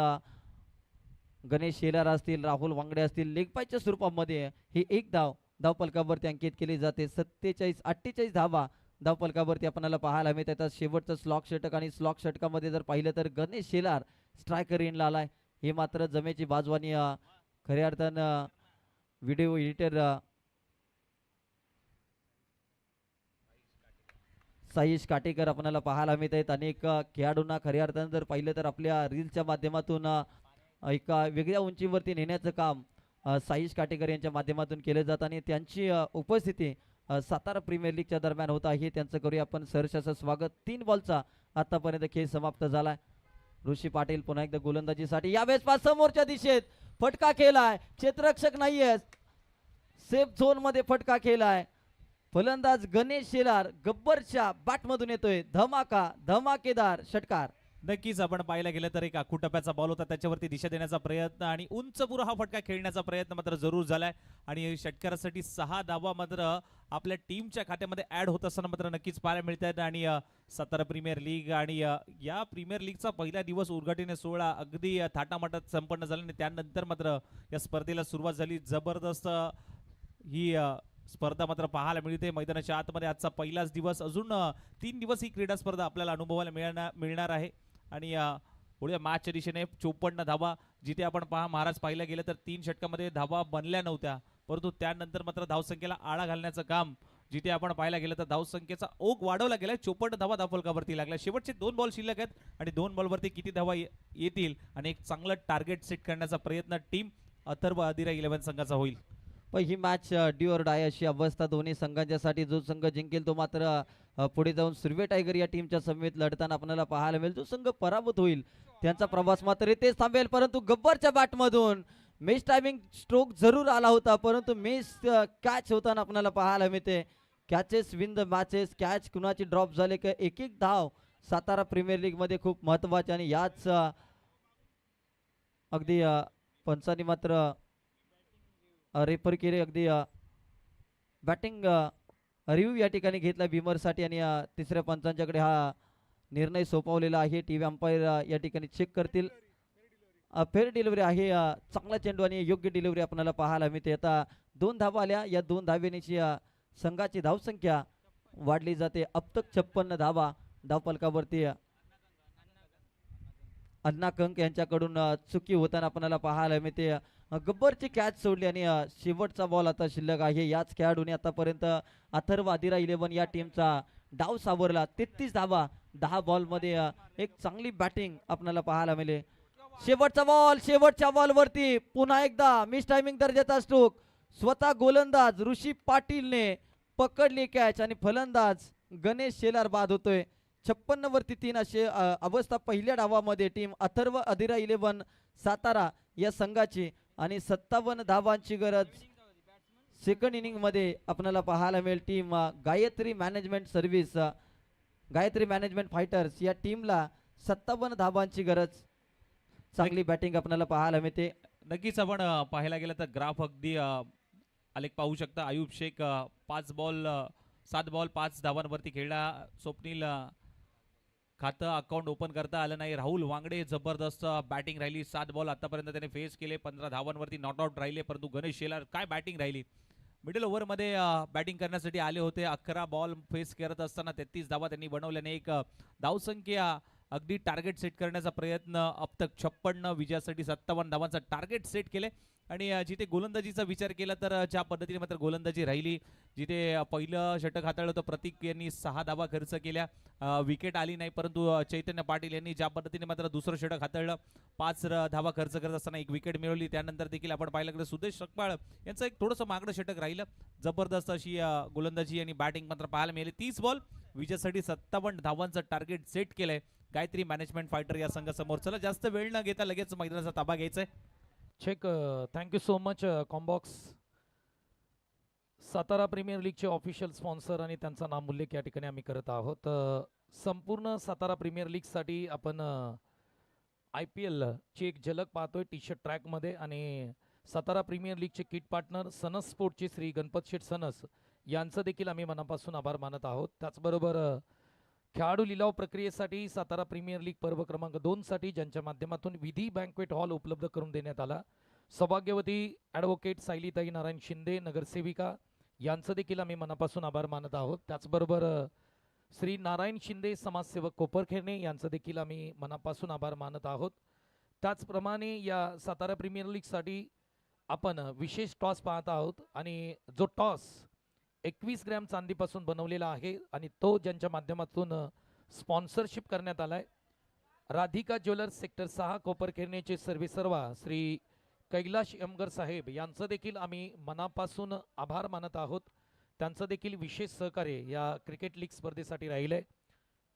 गणेश शेलार असतील, राहुल वांगडे असतील, लेगपायच्या स्वरूपामध्ये ही एक धावफलकावरती अंकित केली जाते. 47-48 धावा धावफलकावरती आपल्याला पाहायला मिळत आहे. शेवटचं स्लॉक षटक आणि स्लॉक षटकामध्ये जर पाहिलं तर गणेश शेलार स्ट्रायकर इनला आलाय. हे मात्र जमेची बाजू आणि खऱ्या अर्थानं व्हिडिओ एडिटर साईश काटेकर आपल्याला पाहायला मिळत आहेत. अनेक खेळाडूंना खऱ्या अर्थानं जर पाहिलं तर आपल्या रीलच्या माध्यमातून एका वेगळ्या उंचीवरती नेण्याचं काम साईश काटेकर यांच्या माध्यमातून केलं जातं आणि त्यांची उपस्थिती सातारा प्रीमियर लीगच्या दरम्यान होत आहे. त्यांचं करूया आपण सहर्षाचं स्वागत. 3 बॉलचा आतापर्यंत खेळ समाप्त झालाय. ऋषी पाटील पुन्हा एकदा गोलंदाजीसाठी यावेळेस पास समोरच्या दिशेत फटका केलाय. क्षेत्ररक्षक नाहीये, सेफ झोन मध्ये फटका केलाय. फलंदाज गणेश शेलार गब्बरच्या बॅटमधून येतोय. धमाकेदार षटकार. नक्कीच आपण पाहायला गेलं तर एक आखूड टप्प्याचा बॉल होता, त्याच्यावरती दिशा देण्याचा प्रयत्न आणि उंच पुरा हा फटका खेळण्याचा प्रयत्न मात्र जरूर झालाय आणि षटकारासाठी 6 धावा मात्र आपल्या टीमच्या खात्यामध्ये ऍड होत असताना मात्र नक्कीच पाहायला मिळत आहेत. आणि सातारा प्रीमियर लीग आणि या प्रीमियर लीगचा पहिला दिवस उद्घाटन सोहळा अगदी थाटामाटात संपन्न झाला आणि त्यानंतर मात्र या स्पर्धेला सुरुवात झाली. जबरदस्त ही स्पर्धा मात्र पाहायला मिळते मैदानाच्या आतमध्ये. आजचा पहिलाच दिवस, अजून 3 दिवस ही क्रीडा स्पर्धा आपल्याला अनुभवायला मिळणार आहे आणि पुढे मॅचच्या दिशेने 54 धावा, जिथे आपण महाराज पाहिलं गेलं तर 3 षटकामध्ये धावा बनल्या नव्हत्या, परंतु त्यानंतर मात्र धावसंख्येला आळा घालण्याचं काम जिथे आपण पाहायला गेलं तर धावसंख्येचा ओघ वाढवला गेला. 54 धावा धावफलकावरती लागल्या. शेवटचे 2 बॉल शिल्लक आहेत आणि 2 बॉलवरती किती धावा येतील आणि एक चांगलं टार्गेट सेट करण्याचा प्रयत्न टीम अथर्व अधिरा 11 संघाचा होईल. पण ही मॅच डी ऑर डाय अशी अवस्था दोन्ही संघांच्यासाठी. जो संघ जिंकेल तो मात्र पुढे जाऊन सुर्वे टायगर या टीमच्या समवेत लढताना आपल्याला पाहायला मिळेल. जो संघ पराभूत होईल त्यांचा प्रवास मात्र इथेच थांबेल. परंतु गब्बरच्या बॅटमधून मिस टायमिंग स्ट्रोक जरूर आला होता, परंतु मिस कॅच होताना आपल्याला पाहायला मिळते. Catches win the matches. Catch कुणाची ड्रॉप झाले का एक धाव सातारा प्रीमियर लीग मध्ये खूप महत्वाची आणि याच अगदी पंचांनी मात्र रेफर केले. अगदी बॅटिंग रिव्ह्यू या ठिकाणी घेतला बिमरसाठी आणि तिसऱ्या पंचांच्याकडे हा निर्णय सोपवलेला आहे. टीव्ही अंपायर या ठिकाणी चेक करतील. फेअर डिलिव्हरी आहे. चांगला चेंडू आणि योग्य डिलिव्हरी आपल्याला पाहायला मिळते. आता 2 धावा आल्या. या 2 धावेनीची संघाची धावसंख्या वाढली जाते. अब तक 56 धावा धावफलकावरती. अण्णा कंक यांच्याकडून चुकी होताना आपल्याला पाहायला मिळते. गब्बरची कॅच सोडली आणि शेवटचा बॉल आता शिल्लक आहे. याच खेळाडूने आतापर्यंत अथर्व अधिरा 11 या टीमचा डाव सावरला. 33 धावा 10 बॉलमध्ये. एक चांगली बॅटिंग आपल्याला पाहायला मिळेल. शेवटचा बॉल. शेवटच्या बॉलवरती पुन्हा एकदा मिस टायमिंग दर्जाचा स्ट्रोक. स्वतः गोलंदाज ऋषी पाटीलने पकडली कॅच आणि फलंदाज गणेश शेलार बाद होतोय. 56 वरती 3 अशी अवस्था पहिल्या डावामध्ये टीम अथर्व अधिरा 11 सातारा या संघाची आणि 57 धावांची गरज सेकंड इनिंग मध्ये आपल्याला पाहायला मिळेल. Team Gayatri management service Gayatri management fighters या टीमला 57 धावांची गरज. चांगली बॅटिंग आपल्याला पाहायला मिळते. नक्कीच आपण पाहायला गेलं तर ग्राफ अगदी आलेख पाहू शकता. आयुब शेख 7 बॉल 5 धावांवरती खेळला. स्वप्नील खातं अकाउंट ओपन करता आलं नाही. राहुल वांगडे जबरदस्त बॅटिंग राहिली. 7 बॉल आतापर्यंत त्याने फेस केले. 15 धावांवरती नॉट आउट राहिले. परंतु गणेश शेलार काय बॅटिंग राहिली. मिडल ओव्हरमध्ये बॅटिंग करण्यासाठी आले होते. 11 बॉल फेस करत असताना 33 धावा त्यांनी बनवल्याने एक धावसंख्या अगदी टार्गेट सेट करण्याचा प्रयत्न. अब तक 56 विजयासाठी 57 धावांचा टार्गेट सेट केले. आणि जिथे गोलंदाजीचा विचार केला तर ज्या पद्धतीने मात्र गोलंदाजी राहिली. जिथे पहिलं षटक हाताळलं होतं प्रतीक यांनी 6 धावा खर्च केल्या. विकेट आली नाही. परंतु चैतन्य पाटील यांनी ज्या पद्धतीने मात्र दुसरं षटक हाताळलं 5 धावा खर्च करत असताना 1 विकेट मिळवली. त्यानंतर देखील आपण पाहिलं की सुदेश सकपाळ यांचं एक थोडंसं मागणं षटक राहिलं. जबरदस्त अशी गोलंदाजी आणि बॅटिंग मात्र पाहायला मिळाली. 30 बॉल विजयासाठी 57 धावांचं टार्गेट सेट केलंय गायत्री मॅनेजमेंट फायटर या संघासमोर. चला जास्त वेळ न घेता लगेच मैदानाचा ताबा घ्यायचा आहे. Check thank you so much Combox Satara premier लीगचे ऑफिशियल स्पॉन्सर आणि त्यांचा नामोल्लेख या ठिकाणी आम्ही करत आहोत. संपूर्ण सातारा प्रीमियर लीगसाठी आपण IPL ची एक झलक पाहतोय टी शर्ट ट्रॅकमध्ये. आणि सातारा प्रीमियर लीगचे किट पार्टनर सनस स्पोर्टचे श्री गणपत शेठ सनस यांचं देखील आम्ही मनापासून आभार मानत आहोत. त्याचबरोबर खेळाडू लिलाव प्रक्रियेसाठी सातारा प्रीमियर लीग पर्व क्रमांक 2 साठी ज्यांच्या माध्यमातून विधी बँक्वेट हॉल उपलब्ध करून देण्यात आला. सौभाग्यवती ॲडव्होकेट सायलीताई नारायण शिंदे नगरसेविका यांचं देखील आम्ही मनापासून आभार मानत आहोत. त्याचबरोबर श्री नारायण शिंदे समाजसेवक कोपरखेरणे यांचं देखील आम्ही मनापासून आभार मानत आहोत. त्याचप्रमाणे या सातारा प्रीमियर लीगसाठी आपण विशेष टॉस पाहत आहोत. आणि जो टॉस 21 ग्रॅम चांदीपासून बनवलेला आहे आणि तो ज्यांच्या माध्यमातून स्पॉन्सरशिप करण्यात आलाय राधिका ज्वेलर्स सेक्टर 6 कोपरखेरणेचे सर्वेसर्वा श्री कैलाश यमगर साहेब यांचं देखील आम्ही मनापासून आभार मानत आहोत. त्यांचं देखील विशेष सहकार्य या क्रिकेट लीग स्पर्धेसाठी राहिलंय.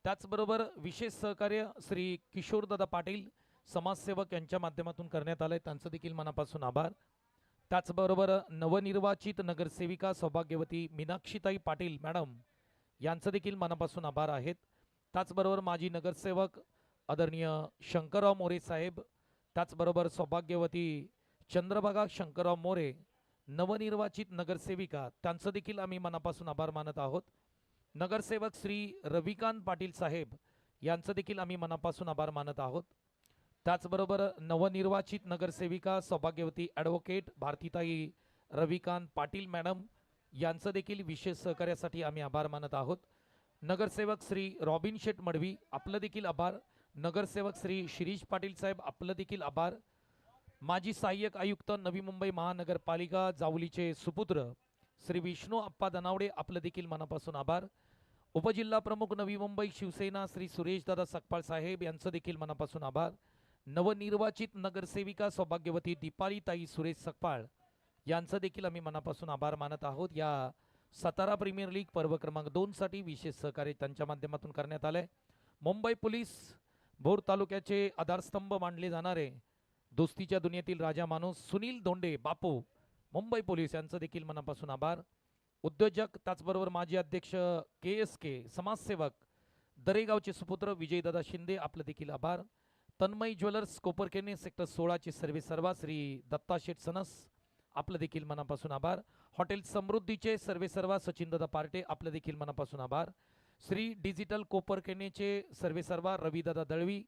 त्याचबरोबर विशेष सहकार्य श्री किशोरदादा पाटील समाजसेवक यांच्या माध्यमातून करण्यात आलंय. त्यांचं देखील मनापासून आभार. त्याचबरोबर नवनिर्वाचित नगरसेविका सौभाग्यवती मीनाक्षीताई पाटील मॅडम यांचं देखील मनापासून आभार आहेत. त्याचबरोबर माजी नगरसेवक आदरणीय शंकरराव मोरे साहेब, त्याचबरोबर सौभाग्यवती चंद्रभागा शंकरराव मोरे नवनिर्वाचित नगरसेविका त्यांचं देखील आम्ही मनापासून आभार मानत आहोत. नगरसेवक श्री रविकांत पाटील साहेब यांचं देखील आम्ही मनापासून आभार मानत आहोत. त्याचबरोबर नवनिर्वाचित नगरसेविका सौभाग्यवती ॲडव्होकेट भारतीताई रविकांत पाटील मॅडम यांचं देखील विशेष सहकार्यासाठी आम्ही आभार मानत आहोत. नगरसेवक श्री रॉबिन शेठ मडवी आपलं देखील आभार. नगरसेवक श्री शिरीष पाटील साहेब आपलं देखील आभार. माजी सहाय्यक आयुक्त नवी मुंबई महानगरपालिका जावलीचे सुपुत्र श्री विष्णू अप्पा दनावडे आपलं देखील मनापासून आभार. उपजिल्हा प्रमुख नवी मुंबई शिवसेना श्री सुरेशदादा सकपाळ साहेब यांचं देखील मनापासून आभार. नवनिर्वाचित नगरसेविका सौभाग्यवती दीपालीताई सुरेश सकपाळ यांचं देखील आम्ही मनापासून आभार मानत आहोत. या सातारा प्रीमियर लीग पर्व क्रमांक 2 साठी विशेष सहकार्य त्यांच्या माध्यमातून करण्यात आलंय. मुंबई पोलीस भोर तालुक्याचे आधारस्तंभ मानले जाणारे दोस्तीच्या दुनियेतील राजा माणूस सुनील धोंडे बापू मुंबई पोलीस यांचं देखील मनापासून आभार. उद्योजक त्याचबरोबर माजी अध्यक्ष KSK समाजसेवक दरेगावचे सुपुत्र विजयदादा शिंदे आपलं देखील आभार. तन्मय ज्वेलर्स कोपरखेरणे सेक्टर 16 चे सर्वेसर्वा श्री दत्ता शेठ सनस आपलं देखील मनापासून आभार. हॉटेल समृद्धीचे सर्वेसर्वा सचिनदादा पार्टे आपलं देखील मनापासून आभार. श्री डिजिटल कोपरखेरणेचे सर्वेसर्वा रविदादा दळवी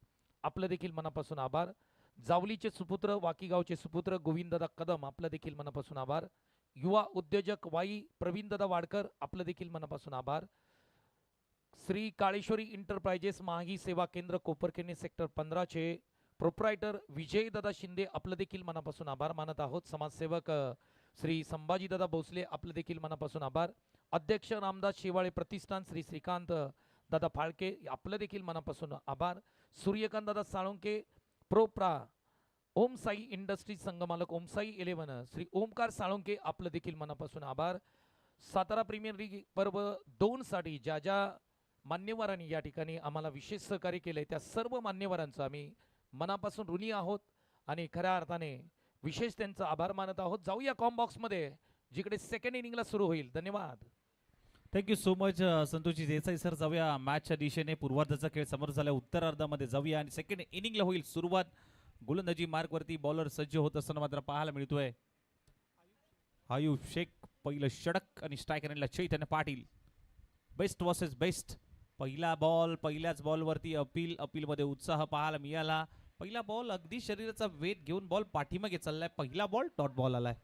आपलं देखील मनापासून आभार. जावलीचे सुपुत्र वाकीगावचे सुपुत्र गोविंददादा कदम आपलं देखील मनापासून आभार. युवा उद्योजक वाई प्रवीणदादा वाडकर आपलं देखील मनापासून आभार. श्री काळेश्वरी इंटरप्राइजेस माही सेवा केंद्र कोपरखेरणे सेक्टर 15 चे प्रोप्रायटर विजयदादा शिंदे आपलं देखील मनापासून आभार मानत आहोत. समाजसेवक श्री संभाजीदादा भोसले आपलं देखील मनापासून आभार. अध्यक्ष रामदास शेवाळे प्रतिष्ठान श्री श्रीकांत दादा फाळके आपलं देखील मनापासून आभार. सूर्यकांत दादा साळुंके प्रोप्रा ओम साई इंडस्ट्रीज संघमालक ओम साई 11 श्री ओमकार साळुंके आपलं देखील मनापासून आभार. सातारा प्रीमियर लीग पर्व 2 साठी ज्या ज्या मान्यवरांनी या ठिकाणी आम्हाला विशेष सहकार्य केले त्या सर्व मान्यवरांचं आम्ही मनापासून ऋणी आहोत आणि खऱ्या अर्थाने विशेष त्यांचा आभार मानत आहोत. जाऊया कॉम्बॉक्स मध्ये जिकडे सेकंड इनिंगला सुरू होईल. धन्यवाद. Thank you so much Santoshji Desai sir. जाऊया मॅचच्या दिशेने. पूर्वार्धाचा खेळ समोर झाला, उत्तरार्धामध्ये जाऊया आणि सेकंड इनिंगला होईल सुरुवात. गोलंदाजी मार्कवरती बॉलर सज्ज होत असताना मात्र पाहायला मिळतोय आयुब शेख. पहिलं षटक आणि स्ट्राईक आणला Chaitanya Patil. Best versus best. पहिला बॉल, पहिल्याच बॉलवरती अपीलमध्ये उत्साह पाहायला मिळाला. पहिला बॉल अगदी शरीराचा वेध घेऊन बॉल पाठीमागे चाललाय. पहिला बॉल डॉट बॉल आलाय.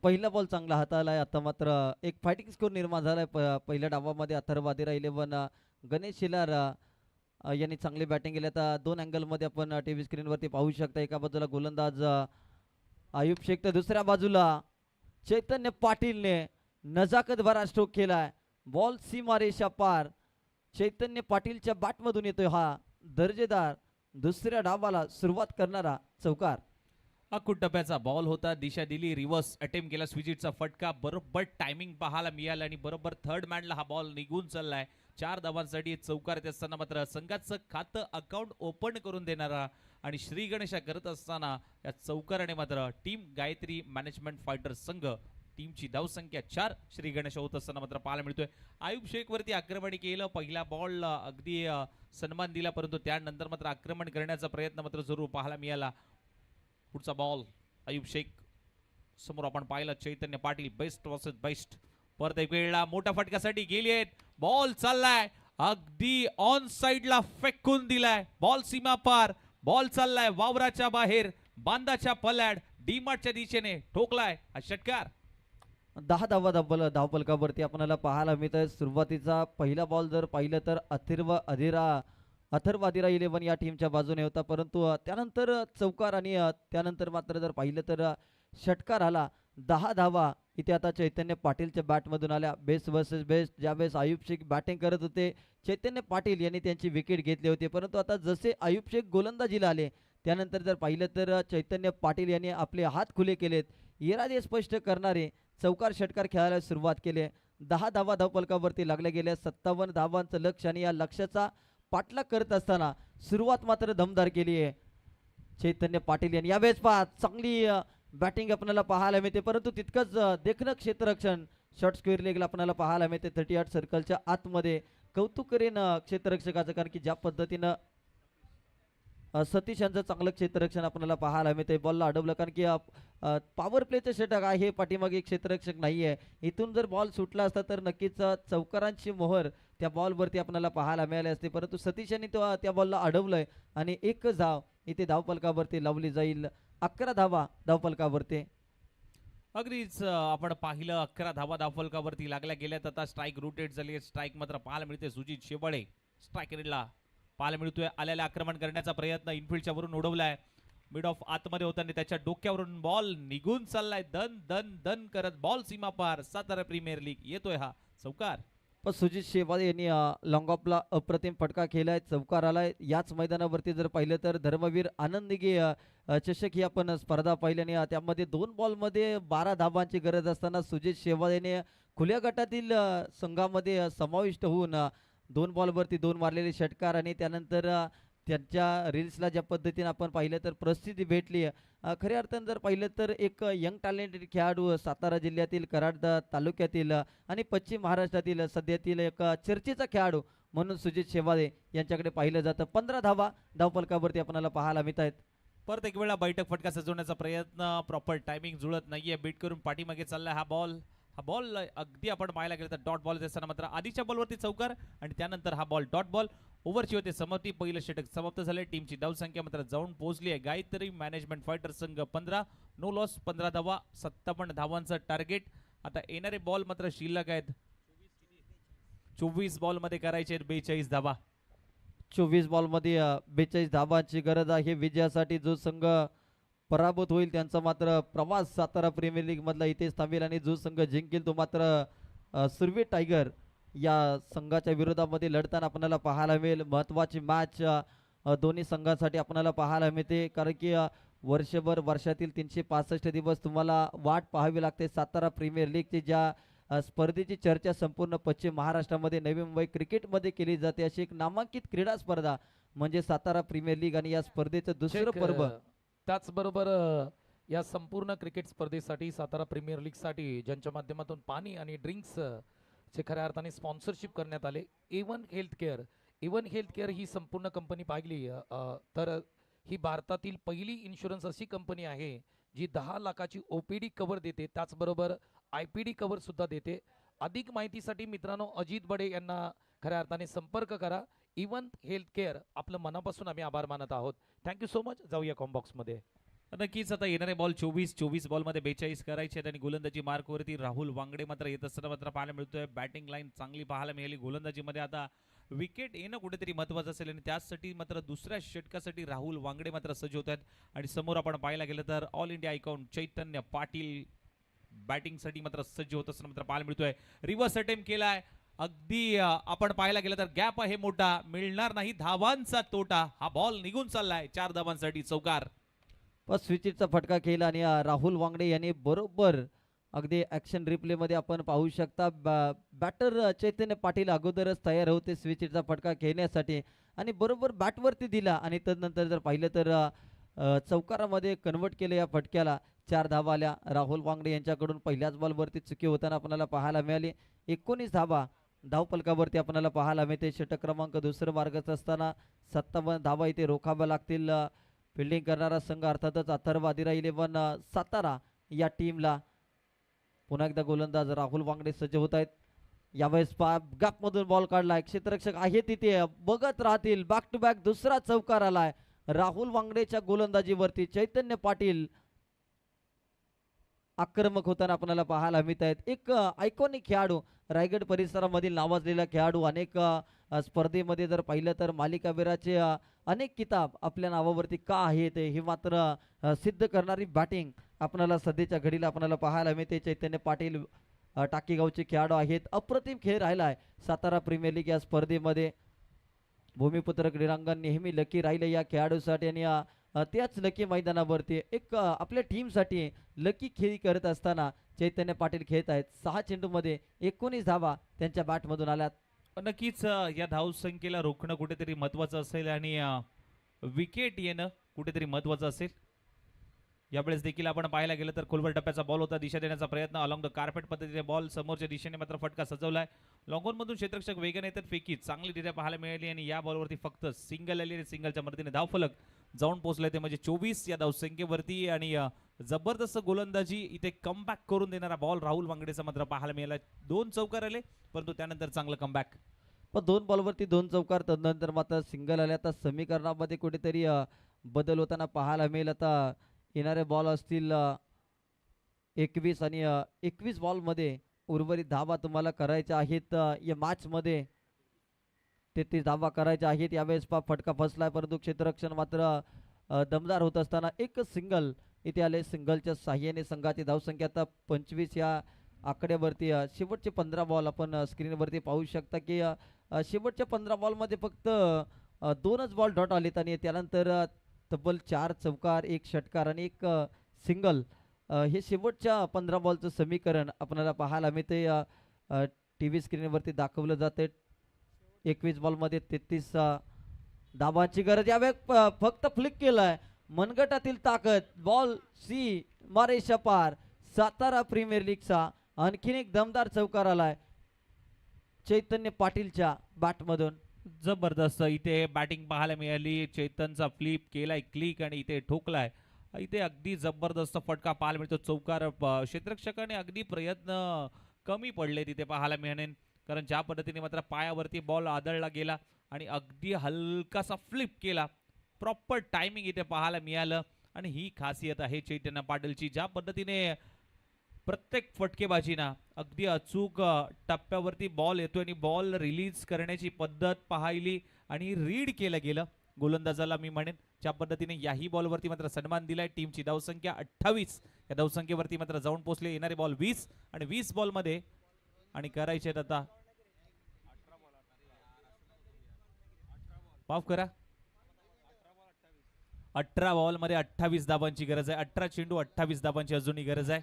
पहिला बॉल चांगला हाताळलाय. आता मात्र एक फायटिंग स्कोर निर्माण झालाय. पहिल्या डावामध्ये अथर्व वादिरा 11 गणेश शिलार यांनी चांगली बॅटिंग केली. आता 2 अँगलमध्ये आपण टीव्ही स्क्रीनवरती पाहू शकता. एका बाजूला गोलंदाज आयुब शेख तर दुसऱ्या बाजूला चैतन्य पाटीलने नजाकत भरा स्ट्रोक केलाय. बॉल सीमारेषा पार. चैतन्य पाटीलच्या बॅटमधून येतोय हा दर्जेदार दुसऱ्या डावाला सुरुवात करणारा चौकार. अकुट टप्प्याचा बॉल होता. दिशा दिली, रिव्हर्स अटेम्प्ट केला, स्विजिटचा फटका. बरोबर टायमिंग पाहायला मिळाला आणि बरोबर थर्ड मॅनला हा बॉल निघून चाललाय. 4 धावांसाठी चौकार येत असताना मात्र संघाचं खातं अकाउंट ओपन करून देणारा आणि श्री गणेशा करत असताना या चौकाराने मात्र टीम गायत्री मॅनेजमेंट फायटर संघ टीमची धावसंख्या 4 श्री गणेश होत असताना मात्र पाहायला मिळतोय. आयुब शेख वरती आक्रमण केलं. पहिला बॉल अगदी सन्मान दिला, परंतु त्यानंतर मात्र आक्रमण करण्याचा प्रयत्न मात्र जरूर पाहायला मिळाला. पुढचा बॉल आयुब शेख समोर आपण पाहिलं Chaitanya Patil. Best versus best. परत एक वेळेला मोठ्या फटक्यासाठी गेलीत. बॉल चाललाय अगदी ऑन साइडला फेकून दिलाय. बॉल सीमा पार. बॉल चाललाय वावराच्या बाहेर, बांधाच्या पल्याड, डीमार्टच्या दिशेने ठोकलाय हा षटकार. 10 धावा धावपलकावरती आपल्याला पाहायला मिळत आहे. सुरुवातीचा पहिला बॉल जर पाहिलं तर अथर्व वादिरा 11 या टीमच्या बाजूने होता, परंतु त्यानंतर चौकार आणि त्यानंतर मात्र जर पाहिलं तर षटकार आला. 10 धावा इथे आता चैतन्य पाटीलच्या बॅटमधून आल्या. Best versus best. ज्यावेळेस आयुब शेख बॅटिंग करत होते चैतन्य पाटील यांनी त्यांची विकेट घेतली होती, परंतु आता जसे आयुब शेख गोलंदाजीला आले त्यानंतर जर पाहिलं तर चैतन्य पाटील यांनी आपले हात खुले केलेत. इरादे स्पष्ट करणारे चौकार षटकार खेळायला सुरुवात केली. 10 धावा धावपलकावरती लागल्या गेल्या. 57 धावांचं लक्ष आणि या लक्ष्याचा पाठलाग करत असताना सुरुवात मात्र दमदार केली आहे चैतन्य पाटील यांनी. यावेळेस पहा चांगली बॅटिंग आपल्याला पाहायला मिळते, परंतु तितकंच देखणं क्षेत्ररक्षण शॉर्ट स्क्वेअर लेगला आपल्याला पाहायला मिळते 38 सर्कलच्या आतमध्ये. कौतुक करेन क्षेत्ररक्षकाचं, कारण की ज्या पद्धतीनं सतीश यांचं चांगलं क्षेत्ररक्षण आपल्याला पाहायला मिळते. बॉलला अडवलं, कारण की पॉवर प्लेचं षटक आहे, पाठीमागे क्षेत्ररक्षक नाही आहे. इथून जर बॉल सुटला असता तर नक्कीच चौकारांची मोहर त्या बॉलवरती आपल्याला पाहायला मिळाली असते, परंतु सतीश यांनी त्या बॉलला अडवलंय आणि एकच धाव इथे धावपलकावरती लावली जाईल. 11 धावा धावपलकावरती. अगदीच आपण पाहिलं 11 धावा धावफलकावरती लागल्या गेल्यात. आता स्ट्राईक रोटेट झाली. स्ट्राईक मात्र पाहायला मिळते सुजित शेवाळे. स्ट्रायकरला पाहायला मिळतोय आल्याला आक्रमण करण्याचा प्रयत्न इनफिल्डच्या वरून उडवलाय. मिड ऑफ आतमध्ये होताना त्याच्या डोक्यावरून बॉल निघून चाललाय दन दन दन करत. बॉल सीमा पार. सातारा प्रीमियर लीग येतोय हा चौकार. पण सुजित शेवाळे यांनी लॉंग ऑफला अप्रतिम फटका केलाय. चौकार आलाय. याच मैदानावरती जर पाहिलं तर धर्मवीर आनंदगे चषक ही आपण स्पर्धा पाहिली आणि त्यामध्ये 2 बॉलमध्ये 12 धावांची गरज असताना सुजित शेवाळेने खुल्या गटातील संघामध्ये समाविष्ट होऊन 2 बॉलवरती 2 मारलेले षटकार आणि त्यानंतर त्यांच्या रील्सला ज्या पद्धतीने आपण पाहिलं तर प्रसिद्धी भेटली. खऱ्या अर्थानं जर पाहिलं तर एक यंग टॅलेंटेड खेळाडू सातारा जिल्ह्यातील कराड तालुक्यातील आणि पश्चिम महाराष्ट्रातील सध्यातील एक चर्चेचा खेळाडू म्हणून सुजित शेवाळे यांच्याकडे पाहिलं जातं. 15 धावा धावपलकावरती आपल्याला पाहायला मिळत आहेत. परत एक वेळा बैठक फटका सजवण्याचा प्रयत्न. प्रॉपर टायमिंग जुळत नाहीये. बीट करून पाठीमागे चाललाय हा बॉल. हा बॉल अगदी आपण पाहायला गेलं तर डॉट बॉल असताना मात्र आधीच्या बॉलवरती चौकार आणि त्यानंतर हा बॉल डॉट बॉल. ओव्हरची होते समाप्ती. पहिलं षटक समाप्त झाले. टीमची धावसंख्या मात्र जाऊन पोहोचली आहे गायत्री मॅनेजमेंट फायटर संघ 15, नो लॉस 15 धावा, 57 धावांचं टार्गेट. आता येणारे बॉल मात्र शिल्लक आहेत. 24 बॉलमध्ये करायचे 42 धावा. 24 बॉलमध्ये 42 धावांची गरज आहे विजयासाठी. जो संघ पराभूत होईल त्यांचा मात्र प्रवास सातारा प्रीमियर लीग मधला इथेच थांबेल आणि जो संघ जिंकेल तो मात्र सुरवे टायगर या संघाच्या विरोधामध्ये लढताना आपल्याला पाहायला मिळेल. महत्त्वाची मॅच दोन्ही संघांसाठी आपल्याला पाहायला मिळते, कारण की वर्षातील 365 दिवस तुम्हाला वाट पाहावी लागते सातारा प्रीमियर लीगची. ज्या स्पर्धेची चर्चा संपूर्ण पश्चिम महाराष्ट्रामध्ये नवी मुंबई क्रिकेटमध्ये केली जाते. अशी एक नामांकित क्रीडा स्पर्धा म्हणजे सातारा प्रीमियर लीग आणि या स्पर्धेचं दुसरं चेक, पर्व. त्याचबरोबर या संपूर्ण क्रिकेट स्पर्धेसाठी सातारा प्रीमियर लीगसाठी ज्यांच्या माध्यमातून पाणी आणि ड्रिंक्स चे खऱ्या अर्थाने स्पॉन्सरशिप करण्यात आले. इवन हेल्थ केअर ही संपूर्ण कंपनी पाहिली तर ही भारतातील पहिली इन्शुरन्स अशी कंपनी आहे जी 10 लाखाची OPD कव्हर देते, त्याचबरोबर IPD कव्हर सुद्धा देते. अधिक माहितीसाठी मित्रांनो अजित बडे यांना खऱ्या अर्थाने संपर्क करा. इवन हेल्थ केअर आपलं मनापासून आम्ही आभार मानत आहोत. Thank you so much. जाऊया कॉम्बॉक्स मध्ये. नक्कीच आता येणारे बॉल 24 बॉलमध्ये 42 करायचे आहेत आणि गोलंदाजी मार्कवरती राहुल वांगडे मात्र येत असताना मात्र पाहायला मिळतोय. बॅटिंग लाईन चांगली पाहायला मिळाली. गोलंदाजीमध्ये आता विकेट येणं कुठेतरी महत्त्वाचं असेल आणि त्यासाठी मात्र दुसऱ्या षटकासाठी राहुल वांगडे मात्र सज्ज होत आहेत. आणि समोर आपण पाहायला गेलं तर ऑल इंडिया आयकॉन चैतन्य पाटील बॅटिंगसाठी मात्र सज्ज होत असताना मात्र पाहायला मिळतोय. रिव्हर्स अटेम्प्ट केलाय. अगदी आपण पाहायला गेलं तर गॅप आहे मोठा, मिळणार नाही धावांचा तोटा. हा बॉल निघून चाललाय 4 धावांसाठी चौकार. पण स्विचिटचा फटका केला आणि राहुल वांगडे यांनी बरोबर अगदी ॲक्शन रिप्लेमध्ये आपण पाहू शकता बॅटर चैतन्य पाटील अगोदरच तयार होते स्विचिटचा फटका खेळण्यासाठी आणि बरोबर बॅटवरती दिला आणि तदनंतर जर पाहिलं तर चौकारामध्ये कन्वर्ट केलं या फटक्याला. 4 धावा आल्या. राहुल वांगडे यांच्याकडून पहिल्याच बॉलवरती चुकी होताना आपल्याला पाहायला मिळाली. 19 धावा धावपलकावरती आपल्याला पाहायला मिळते. षटक क्रमांक दुसरं मार्गच असताना 57 धावा इथे रोखाव्या लागतील. फिल्डिंग करणारा संघ अर्थातच अथर्व आदिरा 11 सातारा या टीमला. पुन्हा एकदा गोलंदाज राहुल वांगडे सज्ज होत आहेत. यावेळेस गॅपमधून बॉल काढलाय. क्षेत्ररक्षक आहे तिथे बघत राहतील. बॅक टू बॅक दुसरा चौकार आलाय राहुल वांगडेच्या गोलंदाजीवरती. चैतन्य पाटील आक्रमक होताना आपल्याला पाहायला मिळत आहेत. एक आयकॉनिक खेळाडू, रायगड परिसरामधील नावाजलेला खेळाडू. अनेक स्पर्धेमध्ये जर पाहिलं तर मालिकावीराचे अनेक किताब आपल्या नावावरती का आहेत हे मात्र सिद्ध करणारी बॅटिंग आपल्याला सध्याच्या घडीला आपल्याला पाहायला मिळते. चैतन्य पाटील टाकीगावचे खेळाडू आहेत. अप्रतिम खेळ राहिला आहे सातारा प्रीमियर लीग या स्पर्धेमध्ये. भूमिपुत्र क्रीडांगण नेहमी लकी राहिलं या खेळाडूसाठी आणि त्याच लकी मैदानावरती एक आपल्या टीमसाठी लकी खेळी करत असताना चैतन्य पाटील खेळत आहेत. 6 चेंडूमध्ये 19 धावा त्यांच्या बॅटमधून आल्यात. नक्कीच या धावसंख्येला रोखणं कुठेतरी महत्त्वाचं असेल आणि विकेट येणं कुठेतरी महत्त्वाचं असेल. यावेळेस देखील आपण पाहायला गेलं तर खोलवर टप्प्याचा बॉल होता. दिशा देण्याचा प्रयत्न अलॉंग द कार्पेट पद्धतीने बॉल समोरच्या दिशेने मात्र फटका सजवलाय. लॉंगॉनमधून क्षेत्ररक्षक वेगाने येतात. फेकी चांगलीरित्या पाहायला मिळाली आणि या बॉलवरती फक्त सिंगल आली आणि सिंगलच्या मदतीने धावफलक जाऊन पोहोचले ते म्हणजे 24 या धावसंख्येवरती. आणि जबरदस्त गोलंदाजी इथे कमबॅक करून देणारा बॉल राहुल वांगडेचा मात्र पाहायला मिळाला. 2 चौकार आले परंतु त्यानंतर चांगलं कमबॅक. पण 2 बॉलवरती 2 चौकार तदनंतर मात्र सिंगल आले. आता समीकरणामध्ये कुठेतरी बदल होताना पाहायला मिळेल. आता येणारे बॉल असतील 21 आणि 21 बॉलमध्ये उर्वरित धावा तुम्हाला करायच्या आहेत. या मॅचमध्ये 33 धावा करायच्या आहेत. यावेळेस फटका फसलाय परंतु क्षेत्ररक्षण मात्र दमदार होत असताना एक सिंगल इथे आले. सिंगलच्या साह्याने संघाची धावसंख्या आता 25 या आकड्यावरती. शेवटचे 15 बॉल आपण स्क्रीनवरती पाहू शकता की शेवटच्या 15 बॉलमध्ये फक्त 2च बॉल डॉट आलेत आणि त्यानंतर तब्बल 4 चौकार, 1 षटकार आणि 1 सिंगल. हे शेवटच्या 15 बॉलचं समीकरण आपल्याला पाहायला मिळते. TV स्क्रीनवरती दाखवलं जाते. 21 बॉलमध्ये 33 धावांची गरज. यावेळी फक्त फ्लिक केलाय. मनगटातील ताकद. बॉल सी मारे शपार. सातारा प्रीमियर लीगचा आणखीन एक दमदार चौकार आलाय चैतन्य पाटीलच्या बॅटमधून. जबरदस्त इथे बॅटिंग पाहायला मिळाली. चैतनचा फ्लिप केलाय क्लिक आणि इथे ठोकलाय. इथे अगदी जबरदस्त फटका पाहायला मिळतो. चौकार क्षेत्ररक्षकाने अगदी प्रयत्न कमी पडले तिथे पाहायला मिळाले कारण ज्या पद्धतीने मात्र पायावरती बॉल आदळला गेला आणि अगदी हलकासा फ्लिप केला. प्रॉपर टायमिंग इथे पाहायला मिळालं आणि ही खासियत आहे चैतन्य पाटीलची. ज्या पद्धतीने प्रत्येक फटकेबाजीना अगदी अचूक टप्प्यावरती बॉल येतोय आणि बॉल रिलीज करण्याची पद्धत पाहिली आणि रीड केलं गेलं गोलंदाजाला मी म्हणेन. ज्या पद्धतीने याही बॉलवरती मात्र सन्मान दिलाय. टीमची धावसंख्या 28 या धावसंख्येवरती मात्र जाऊन पोहोचले. येणारे बॉल 20 आणि 20 बॉलमध्ये आणि करायचे आहेत आता माफ करा 18 बॉलमध्ये 28 धावांची गरज आहे. 18 चेंडू 28 धावांची अजूनही गरज आहे.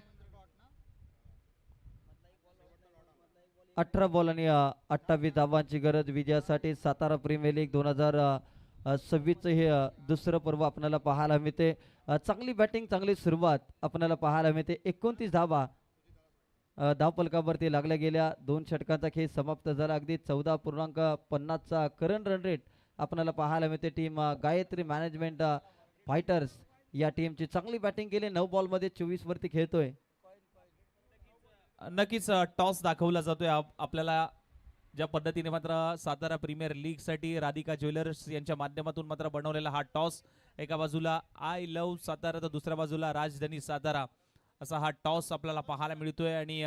18 बॉल आणि 28 धावांची गरज विजयासाठी सातारा प्रीमियर लीग 2026 हे दुसरं पर्व आपल्याला पाहायला मिळते. चांगली बॅटिंग चांगली सुरुवात आपल्याला पाहायला मिळते. 29 धावा धावफलकावरती लागल्या गेल्या. 2 षटकांचा खेळ समाप्त झाला. अगदी 14.50चा करंट रन रेट आपल्याला पाहायला मिळते. टीम गायत्री मॅनेजमेंट फायटर्स या टीमची चांगली बॅटिंग केली. 9 बॉलमध्ये 24 वरती खेळतोय. नक्कीच टॉस दाखवला जातोय आपल्याला ज्या पद्धतीने मात्र सातारा प्रीमियर लीग साठी राधिका ज्वेलर्स यांच्या माध्यमातून मात्र बनवलेला हा टॉस, एका बाजूला आय लव्ह सातारा तर दुसऱ्या बाजूला राजधानी सातारा असा हा टॉस आपल्याला पाहायला मिळतोय. आणि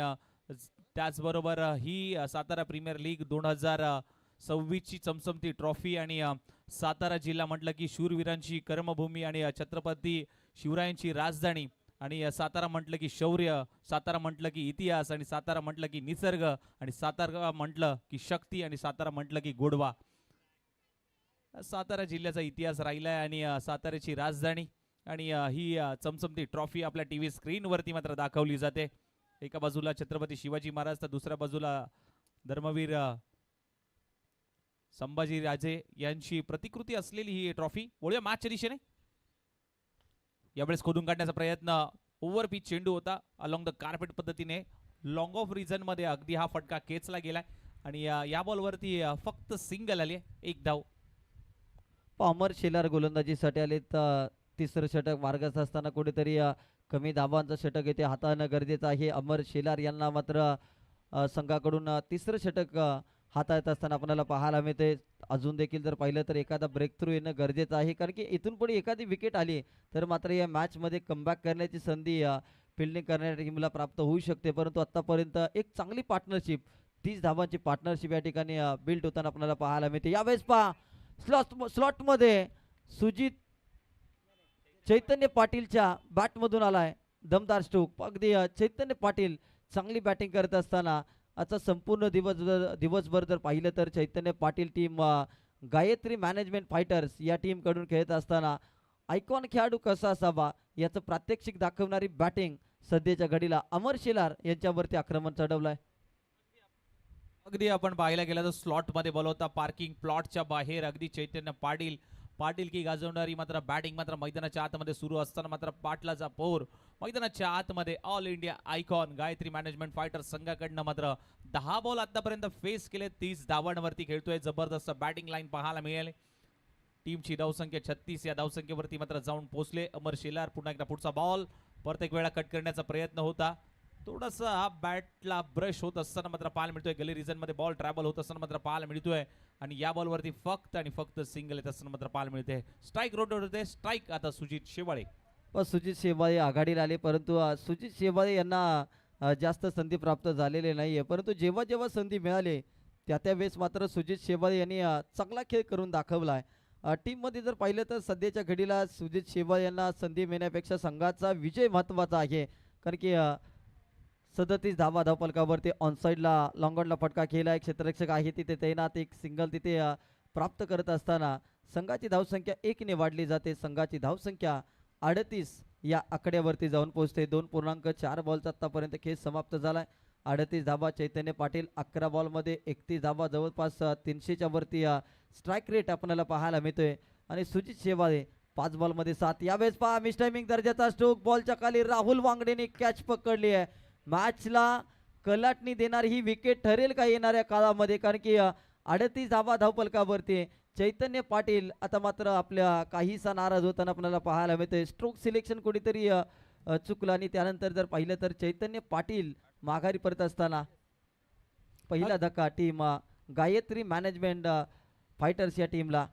त्याचबरोबर ही सातारा प्रीमियर लीग 2026 ची चमचमती ट्रॉफी आणि सातारा जिल्हा म्हटलं की शूरवीरांची कर्मभूमी आणि छत्रपती शिवरायांची राजधानी आणि सातारा म्हटलं की शौर्य, सातारा म्हटलं की इतिहास आणि सातारा म्हटलं की निसर्ग आणि सातारा म्हटलं की शक्ती आणि सातारा म्हटलं की गोडवा. सातारा जिल्ह्याचा इतिहास राहिलाय आणि साताऱ्याची राजधानी आणि ही चमचमती ट्रॉफी आपल्या टीव्ही स्क्रीनवरती मात्र दाखवली जाते. एका बाजूला छत्रपती शिवाजी महाराज तर दुसऱ्या बाजूला धर्मवीर संभाजी राजे यांची प्रतिकृती असलेली ही ट्रॉफी. वळूया मॅचच्या दिशेने. यावेळेस खोदून काढण्याचा प्रयत्न, ओव्हर पिच चेंडू होता अलॉंग द कार्पेट पद्धतीने लॉंग ऑफ रिझन मध्ये अगदी हा फटका केचला गेलाय आणि या बॉलवरती फक्त सिंगल आली, 1 धाव. अमर शेलार गोलंदाजीसाठी आले. तर तिसरं षटक मार्गास असताना कुठेतरी कमी धाबांचं षटक येथे हाताळणं गरजेचं आहे. अमर शेलार यांना मात्र संघाकडून तिसरं षटक हाताळत असताना आपल्याला पाहायला मिळते. अजून देखील जर पाहिलं तर एखादा ब्रेक थ्रू येणं गरजेचं आहे, कारण की इथून पुढे एखादी विकेट आली तर मात्र या मॅचमध्ये कमबॅक करण्याची संधी फिल्डिंग करण्याच्या टीमला प्राप्त होऊ शकते. परंतु आतापर्यंत एक चांगली पार्टनरशिप, 30 धावांची पार्टनरशिप या ठिकाणी बिल्ड होताना आपल्याला पाहायला मिळते. यावेळेस पहा स्लॉटमध्ये सुजित चैतन्य पाटीलच्या बॅटमधून आलाय दमदार स्ट्रोक. अगदी चैतन्य पाटील चांगली बॅटिंग करत असताना आता संपूर्ण दिवसभर जर पाहिलं तर Chaitanya Patil team Gayatri management fighters या टीम कडून खेळत असताना आयकॉन खेळाडू कसा असावा याचं प्रात्यक्षिक दाखवणारी बॅटिंग सध्याच्या घडीला अमर शेलार यांच्यावरती आक्रमण चढवलंय. अगदी आपण पाहायला गेलं तर स्लॉट मध्ये बोलवता पार्किंग प्लॉटच्या बाहेर अगदी चैतन्य पाटील की गाजवणारी मात्र बॅटिंग मात्र मैदानाच्या आतमध्ये सुरू असताना मात्र पाटलाचा पोर मैदानाच्या आतमध्ये all India icon Gayatri management fighter संघाकडनं मात्र 10 बॉल आतापर्यंत फेस केले. 30 धावांवरती खेळतोय. जबरदस्त बॅटिंग लाईन पाहायला मिळाली. टीमची धावसंख्या 36 या धावसंख्येवरती मात्र जाऊन पोहोचले. अमर शेलार पुन्हा एकदा पुढचा बॉल प्रत्येक वेळा कट करण्याचा प्रयत्न होता. थोडासा हा बॅटला ब्रश होत असताना मात्र पाहायला मिळतोय. गली रिजन मध्ये बॉल ट्रॅव्हल होत असताना मात्र पाहायला मिळतोय आणि या बॉलवरती फक्त आणि फक्त सिंगल येत असताना मात्र पाहायला मिळते. स्ट्राईक रोड होते. स्ट्राईक आता सुजित शेवाळे. सुजित शेवाळे आघाडीला आले, परंतु सुजित शेवाळे यांना जास्त संधी प्राप्त झालेले नाहीये. परंतु जेव्हा जेव्हा संधी मिळाली त्या वेळेस मात्र सुजित शेवाळे यांनी चांगला खेळ करून दाखवलाय. टीममध्ये जर पाहिलं तर सध्याच्या घडीला सुजित शेवाळे यांना संधी मिळण्यापेक्षा संघाचा विजय महत्त्वाचा आहे, कारण की 37 धावा धावफलकावरती ऑनसाईडला लॉंगॉनला फटका खेळला. एक क्षेत्ररक्षक आहे तिथे तैनात. एक सिंगल तिथे प्राप्त करत असताना संघाची धावसंख्या 1 ने वाढली जाते. संघाची धावसंख्या 38 या आकड्यावरती जाऊन पोहोचते. 2.4 बॉलचा आतापर्यंत खेळ समाप्त झालाय. 38 धावा चैतन्य पाटील, 11 बॉलमध्ये 31 धावा, जवळपास 300च्या वरती स्ट्राईक रेट आपल्याला पाहायला मिळतोय. आणि सुजित शेवाळे 5 बॉलमध्ये 7. यावेळेस पहा मिस्टायमिंग दर्जाचा स्ट्रोक, बॉलच्या खाली राहुल वांगडेने कॅच पकडली आहे. मॅचला कलाटणी देणारी ही विकेट ठरेल का येणाऱ्या काळामध्ये, कारण की 38 धावा धावफलकावरती चैतन्य पाटील आता मात्र आपल्या काहीसा नाराज होताना आपल्याला पाहायला मिळते. स्ट्रोक सिलेक्शन कुठेतरी चुकलं आणि त्यानंतर जर पाहिलं तर चैतन्य पाटील माघारी परत असताना पहिला धक्का टीम गायत्री मॅनेजमेंट फायटर्स या टीमला.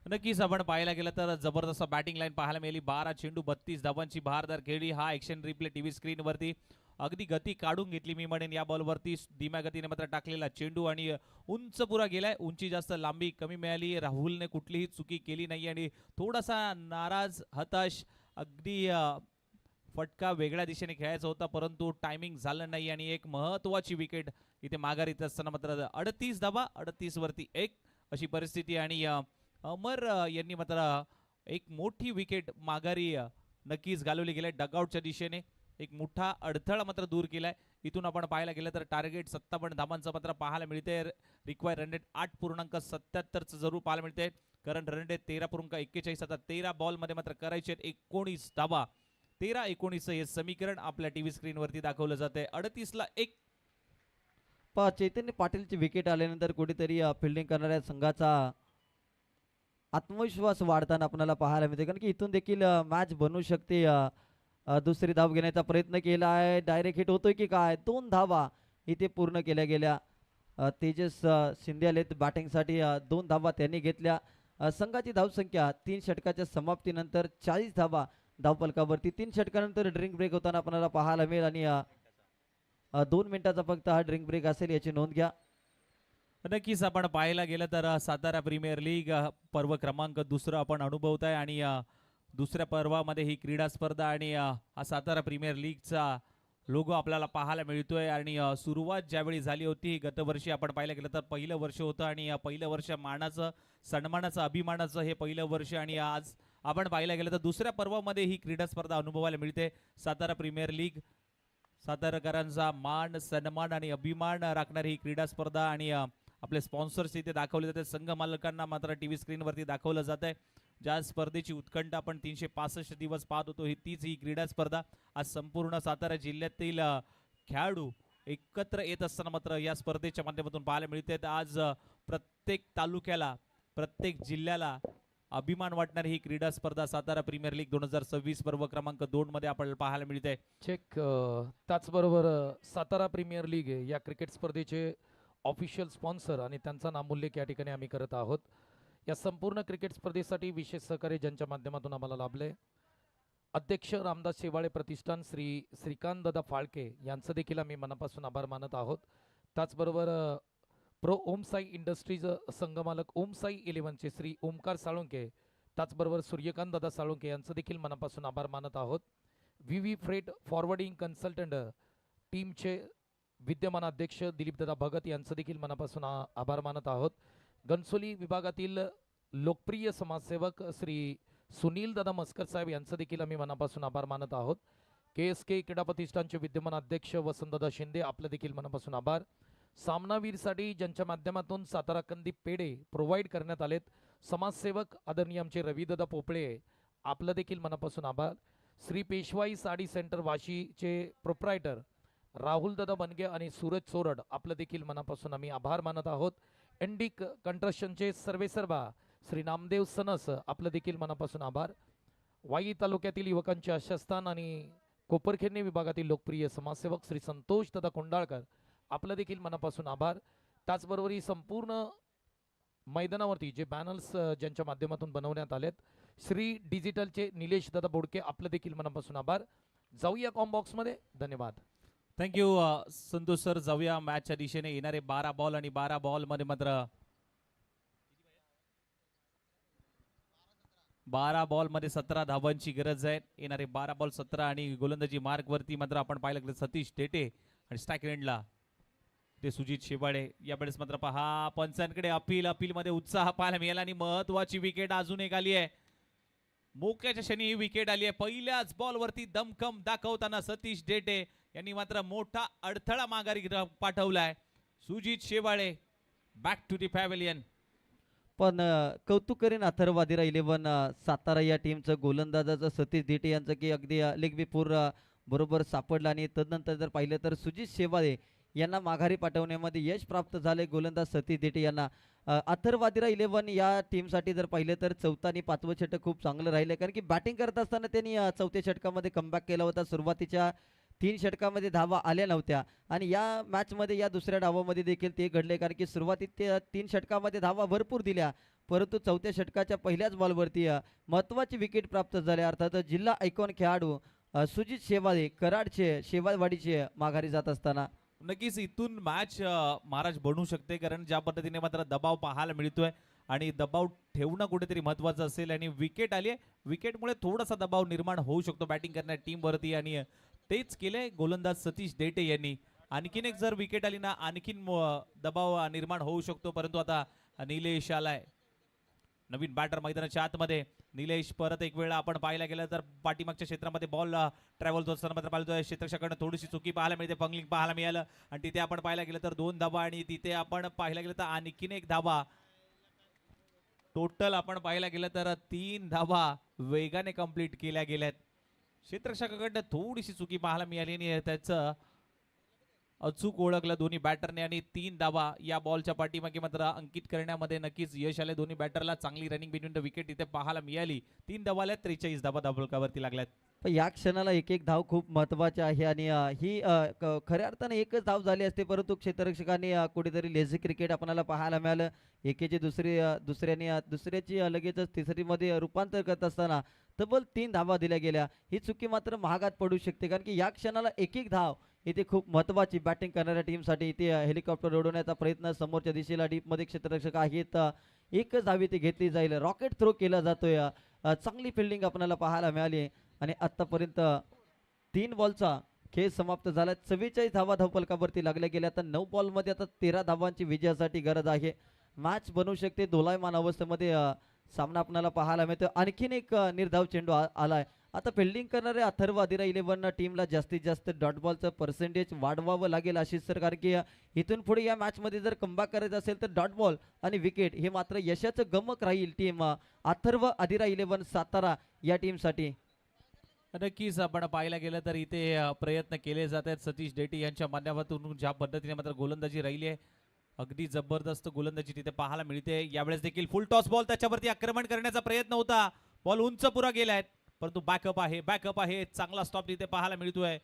नक्कीच आपण पाहायला गेलं तर जबरदस्त बॅटिंग लाईन पाहायला मिळाली. 12 चेंडू 32 धावांची बहारदार खेळी. हा ॲक्शन रिप्ले टीव्ही स्क्रीनवरती अगदी गती काढून घेतली मी म्हणेन. या बॉलवरती धीम्या गतीने मात्र टाकलेला चेंडू आणि उंच पुरा गेलाय. उंची जास्त लांबी कमी मिळाली. राहुलने कुठलीही चुकी केली नाही आणि थोडासा नाराज हताश, अगदी फटका वेगळ्या दिशेने खेळायचा होता परंतु टायमिंग झालं नाही आणि एक महत्त्वाची विकेट इथे माघारीत असताना मात्र 38 धावा 38 वरती 1 अशी परिस्थिती आणि अमर यांनी मात्र एक मोठी विकेट माघारी नक्कीच घालवली गेली डगआउटच्या दिशेने. एक मोठा अडथळा मात्र दूर केलाय. इथून आपण पाहायला गेलं तर टार्गेट 57 धावांचं मात्र पाहायला मिळते. रिक्वायर रन रेट 8.77 जरूर पाहायला मिळते. Current run rate 13.41. आता 13 बॉलमध्ये मात्र करायचे 19 धावा. 13-19 हे समीकरण आपल्या टीव्ही स्क्रीनवरती दाखवलं जाते. 38ला 1. चैतन्य पाटीलची विकेट आल्यानंतर कुठेतरी फिल्डिंग करणाऱ्या संघाचा आत्मविश्वास वाढताना आपल्याला पाहायला मिळते, कारण की इथून देखील मॅच बनवू शकते. दुसरी धाव घेण्याचा प्रयत्न केला आहे, डायरेक्ट हिट होतोय की काय. 2 धावा इथे पूर्ण केल्या गेल्या. तेजस शिंदे आलेत बॅटिंगसाठी. 2 धावा त्यांनी घेतल्या. संघाची धावसंख्या 3 षटकाच्या समाप्तीनंतर 40 धावा धावफलकावरती. 3 षटकानंतर ड्रिंक ब्रेक होताना आपल्याला पाहायला मिळेल आणि 2 मिनिटाचा फक्त हा ड्रिंक ब्रेक असेल, याची नोंद घ्या. नक्कीच आपण पाहायला गेलं तर सातारा प्रीमियर लीग पर्व क्रमांक 2 आपण अनुभवत आहे आणि दुसऱ्या पर्वामध्ये ही क्रीडा स्पर्धा आणि हा सातारा प्रीमियर लीगचा लोगो आपल्याला पाहायला मिळतोय. आणि सुरुवात ज्यावेळी झाली होती गतवर्षी आपण पाहायला गेलं तर पहिलं वर्ष होतं आणि पहिलं वर्ष मानाचं, सन्मानाचं, अभिमानाचं हे पहिलं वर्ष. आणि आज आपण पाहायला गेलं तर दुसऱ्या पर्वामध्ये ही क्रीडा स्पर्धा अनुभवायला मिळते. सातारा प्रीमियर लीग सातारकरांचा मान, सन्मान आणि अभिमान राखणारी ही क्रीडा स्पर्धा आणि आपले स्पॉन्सर्स इथे दाखवले जाते. संघ मालकांना मात्र टीव्ही स्क्रीनवरती दाखवलं जात आहे. ज्या स्पर्धेची उत्कंठा आपण 365 दिवस पाहत होतो, ही क्रीडा स्पर्धा आज संपूर्ण सातारा जिल्ह्यातील खेळाडू एकत्र येत असताना मात्र या स्पर्धेच्या माध्यमातून पाहायला मिळते. आज प्रत्येक तालुक्याला, प्रत्येक जिल्ह्याला अभिमान वाटणारी ही क्रीडा स्पर्धा सातारा प्रीमियर लीग 2026 पर्व क्रमांक 2 मध्ये आपल्याला पाहायला मिळते. चेक. त्याचबरोबर सातारा प्रीमियर लीग या क्रिकेट स्पर्धेचे ऑफिशियल स्पॉन्सर आणि त्यांचा नामोल्लेख या ठिकाणी आम्ही करत आहोत. या संपूर्ण क्रिकेट स्पर्धेसाठी विशेष सहकार्य ज्यांच्या माध्यमातून आम्हाला लाभले, अध्यक्ष रामदास शेवाळे प्रतिष्ठान श्री श्रीकांत दादा फाळके यांचं देखील आम्ही मनापासून आभार मानत आहोत. त्याचबरोबर प्रो ओम साई इंडस्ट्रीज संघमालक ओम साई 11चे श्री ओमकार साळुंके, त्याचबरोबर सूर्यकांत दादा साळुंके यांचं देखील मनापासून आभार मानत आहोत. व्ही फ्रेट फॉरवर्डिंग कन्सल्टंट टीमचे विद्यमान अध्यक्ष दिलीप दादा भगत यांचं देखील मनापासून आभार मानत आहोत. घनसोली विभागातील लोकप्रिय समाजसेवक श्री सुनील दादा मस्कर साहेब यांचं देखील आम्ही मनापासून आभार मानत आहोत. KSK क्रीडा प्रतिष्ठानचे विद्यमान अध्यक्ष वसंतदादा शिंदे, आपलं देखील मनापासून आभार. सामनावीरसाठी ज्यांच्या माध्यमातून सातारा कंदी पेढे प्रोव्हाइड करण्यात आलेत, समाजसेवक आदरणीय आमचे रविदादा पोपळे, आपलं देखील मनापासून आभार. श्री पेशवाई साडी सेंटर वाशीचे प्रोप्रायटर राहुल दादा बनगे आणि सूरज चोरड, आपलं देखील मनापासून आम्ही आभार मानत आहोत. एंडिक कंस्ट्रक्शनचे सर्वेसर्वा श्री नामदेव सनस, आपलं देखील मनापासून आभार. वाई तालुक्यातील युवकांचे आशास्थान आणि कोपरखेडणे विभागातील लोकप्रिय समाजसेवक श्री संतोष दादा कोंडाळकर, आपलं देखील मनापासून आभार. त्याचबरोबर ही संपूर्ण मैदानावरती जे बॅनर्स ज्यांच्या माध्यमातून बनवण्यात आलेत, श्री डिजिटलचे निलेश दादा बोडके, आपलं देखील मनापासून आभार. जाऊया कॉम्बॉक्समध्ये. धन्यवाद. Thank you Santosh sir. जाऊया मॅचच्या दिशेने. येणारे 12 बॉल आणि 12 बॉल मध्ये मात्र 12 बॉल मध्ये 17 धावांची गरज आहे. येणारे 12 बॉल 17 आणि गोलंदाजी मार्क वरती मात्र आपण पाहिलं गेलं सतीश टेटे आणि स्ट्राईक रेंडला ते सुजित शेवाळे. यावेळेस मात्र पहा पंचांकडे अपील मध्ये उत्साह पाहायला मिळाला आणि महत्वाची विकेट अजून एक आली आहे. मोक्याच्या क्षणी ही विकेट आली आहे. पहिल्याच बॉल वरती दमखम दाखवताना सतीश डेटे यांनी मात्र मोठा अडथळा माघारी पाठवलाय. Sujit Shewale back to the pavilion. पण कौतुक करीन अथर्वादिरा 11 सातारा या टीमचं गोलंदाजाचं सतीश देटे यांचं, की अगदी लेगबीपूर बरोबर सापडला. आणि तदनंतर जर पाहिलं तर सुजित शेवाळे यांना माघारी पाठवण्यामध्ये यश प्राप्त झाले गोलंदाज सतीश देटे यांना. अथर्वादिरा 11 या टीमसाठी जर पाहिलं तर 4था आणि 5वं षटक खूप चांगलं राहिलं, कारण की बॅटिंग करत असताना त्यांनी 4थ्या षटकामध्ये कमबॅक केला होता. सुरुवातीच्या 3 षटकामध्ये धावा आल्या नव्हत्या आणि या मॅचमध्ये या दुसऱ्या डावामध्ये देखील ते घडले, कारण की सुरुवातीच्या 3 षटकामध्ये धावा भरपूर दिल्या, परंतु 4थ्या षटकाच्या पहिल्याच बॉलवरती महत्त्वाची विकेट प्राप्त झाल्या. अर्थात जिल्हा आयकॉन खेळाडू सुजित शेवाळे कराडचे शेवाळवाडीचे माघारी जात असताना नक्कीच इथून मॅच महाराज बनू शकते, कारण ज्या पद्धतीने मात्र दबाव पाहायला मिळतोय आणि दबाव ठेवणं कुठेतरी महत्वाचं असेल. आणि विकेट आली आहे, विकेटमुळे थोडासा दबाव निर्माण होऊ शकतो बॅटिंग करणाऱ्या टीमवरती आणि तेच केलंय गोलंदाज सतीश देटे यांनी. आणखीन एक जर विकेट आली ना आणखीन दबाव निर्माण होऊ शकतो, परंतु आता निलेश आलाय, नवीन बॅटर मैदानाच्या आतमध्ये. निलेश परत एक वेळा आपण पाहायला गेलं तर पाठीमागच्या क्षेत्रामध्ये बॉल ट्रॅव्हल होत असताना मात्र पाहिलं क्षेत्ररक्षकाकडनं थोडीशी चुकी पाहायला मिळते, फंगलिंग पाहायला मिळालं आणि तिथे आपण पाहायला गेलं तर 2 धावा आणि तिथे आपण पाहायला गेलं तर आणखीन एक धावा. टोटल आपण पाहायला गेलं तर 3 धावा वेगाने कंप्लीट केल्या गेल्यात. क्षेत्ररक्षकाकडनं थोडीशी चुकी पाहायला मिळाली आणि त्याचं अचूक ओळखलं दोन्ही बॅटरने आणि 3 धावा या बॉलच्या पाठीमागे मात्र अंकित करण्यामध्ये नक्कीच यश आले. दोन्ही बॅटरला चांगली रनिंग बिटवीन द विकेट इथे पाहायला मिळाली. 3 धावाल्या 43 धावा धावफलकावरती लागल्यात. पण या क्षणाला एक एक धाव खूप महत्वाची आहे आणि ही खऱ्या अर्थाने एकच धाव झाली असते, परंतु क्षेत्ररक्षकांनी कुठेतरी लेझी क्रिकेट आपल्याला पाहायला मिळालं. एकेची दुसरी दुसऱ्याने दुसऱ्याची लगेचच तिसरीमध्ये रूपांतर करत असताना तब्बल 3 धावा दिल्या गेल्या. ही चुकी मात्र महागात पडू शकते, कारण की या क्षणाला एक एक धाव इथे खूप महत्वाची बॅटिंग करणाऱ्या टीमसाठी. इथे हेलिकॉप्टर उडवण्याचा प्रयत्न समोरच्या दिशेला डीपमध्ये क्षेत्ररक्षक आहेत. एकच धाव इथे घेतली जाईल. रॉकेट थ्रो केला जातोय. चांगली फिल्डिंग आपल्याला पाहायला मिळाली आणि आतापर्यंत 3 बॉलचा खेळ समाप्त झाला. 44 धावा धावफलकावरती लागल्या गेल्या. आता 9 बॉलमध्ये आता 13 धावांची विजयासाठी गरज आहे. मॅच बनू शकते. दोलायमान अवस्थेमध्ये सामना आपल्याला पाहायला मिळतो. आणखीन एक निर्धाव चेंडू आलाय. आता फिल्डिंग करणारे अथर्व अधिरा 11 टीमला जास्तीत जास्त डॉट बॉलचं पर्सेंटेज वाढवावं लागेल आशिष सर, कारण की इथून पुढे या मॅचमध्ये जर कमबॅक करायचं असेल तर डॉट बॉल आणि विकेट हे मात्र यशाचं गमक राहील टीम अथर्व अधिरा 11 सातारा या टीमसाठी. नक्कीच आपण पाहायला गेलं तर इथे प्रयत्न केले जात आहेत. सतीश डेटी यांच्या माध्यमातून ज्या पद्धतीने मात्र गोलंदाजी राहिली आहे, अगदी जबरदस्त गोलंदाजी तिथे पाहायला मिळते. यावेळेस देखील फुल टॉस बॉल, त्याच्यावरती आक्रमण करण्याचा प्रयत्न होता. बॉल उंच पुरा गेलाय, परंतु बॅकअप आहे. चांगला स्टॉप तिथे पाहायला मिळतोय.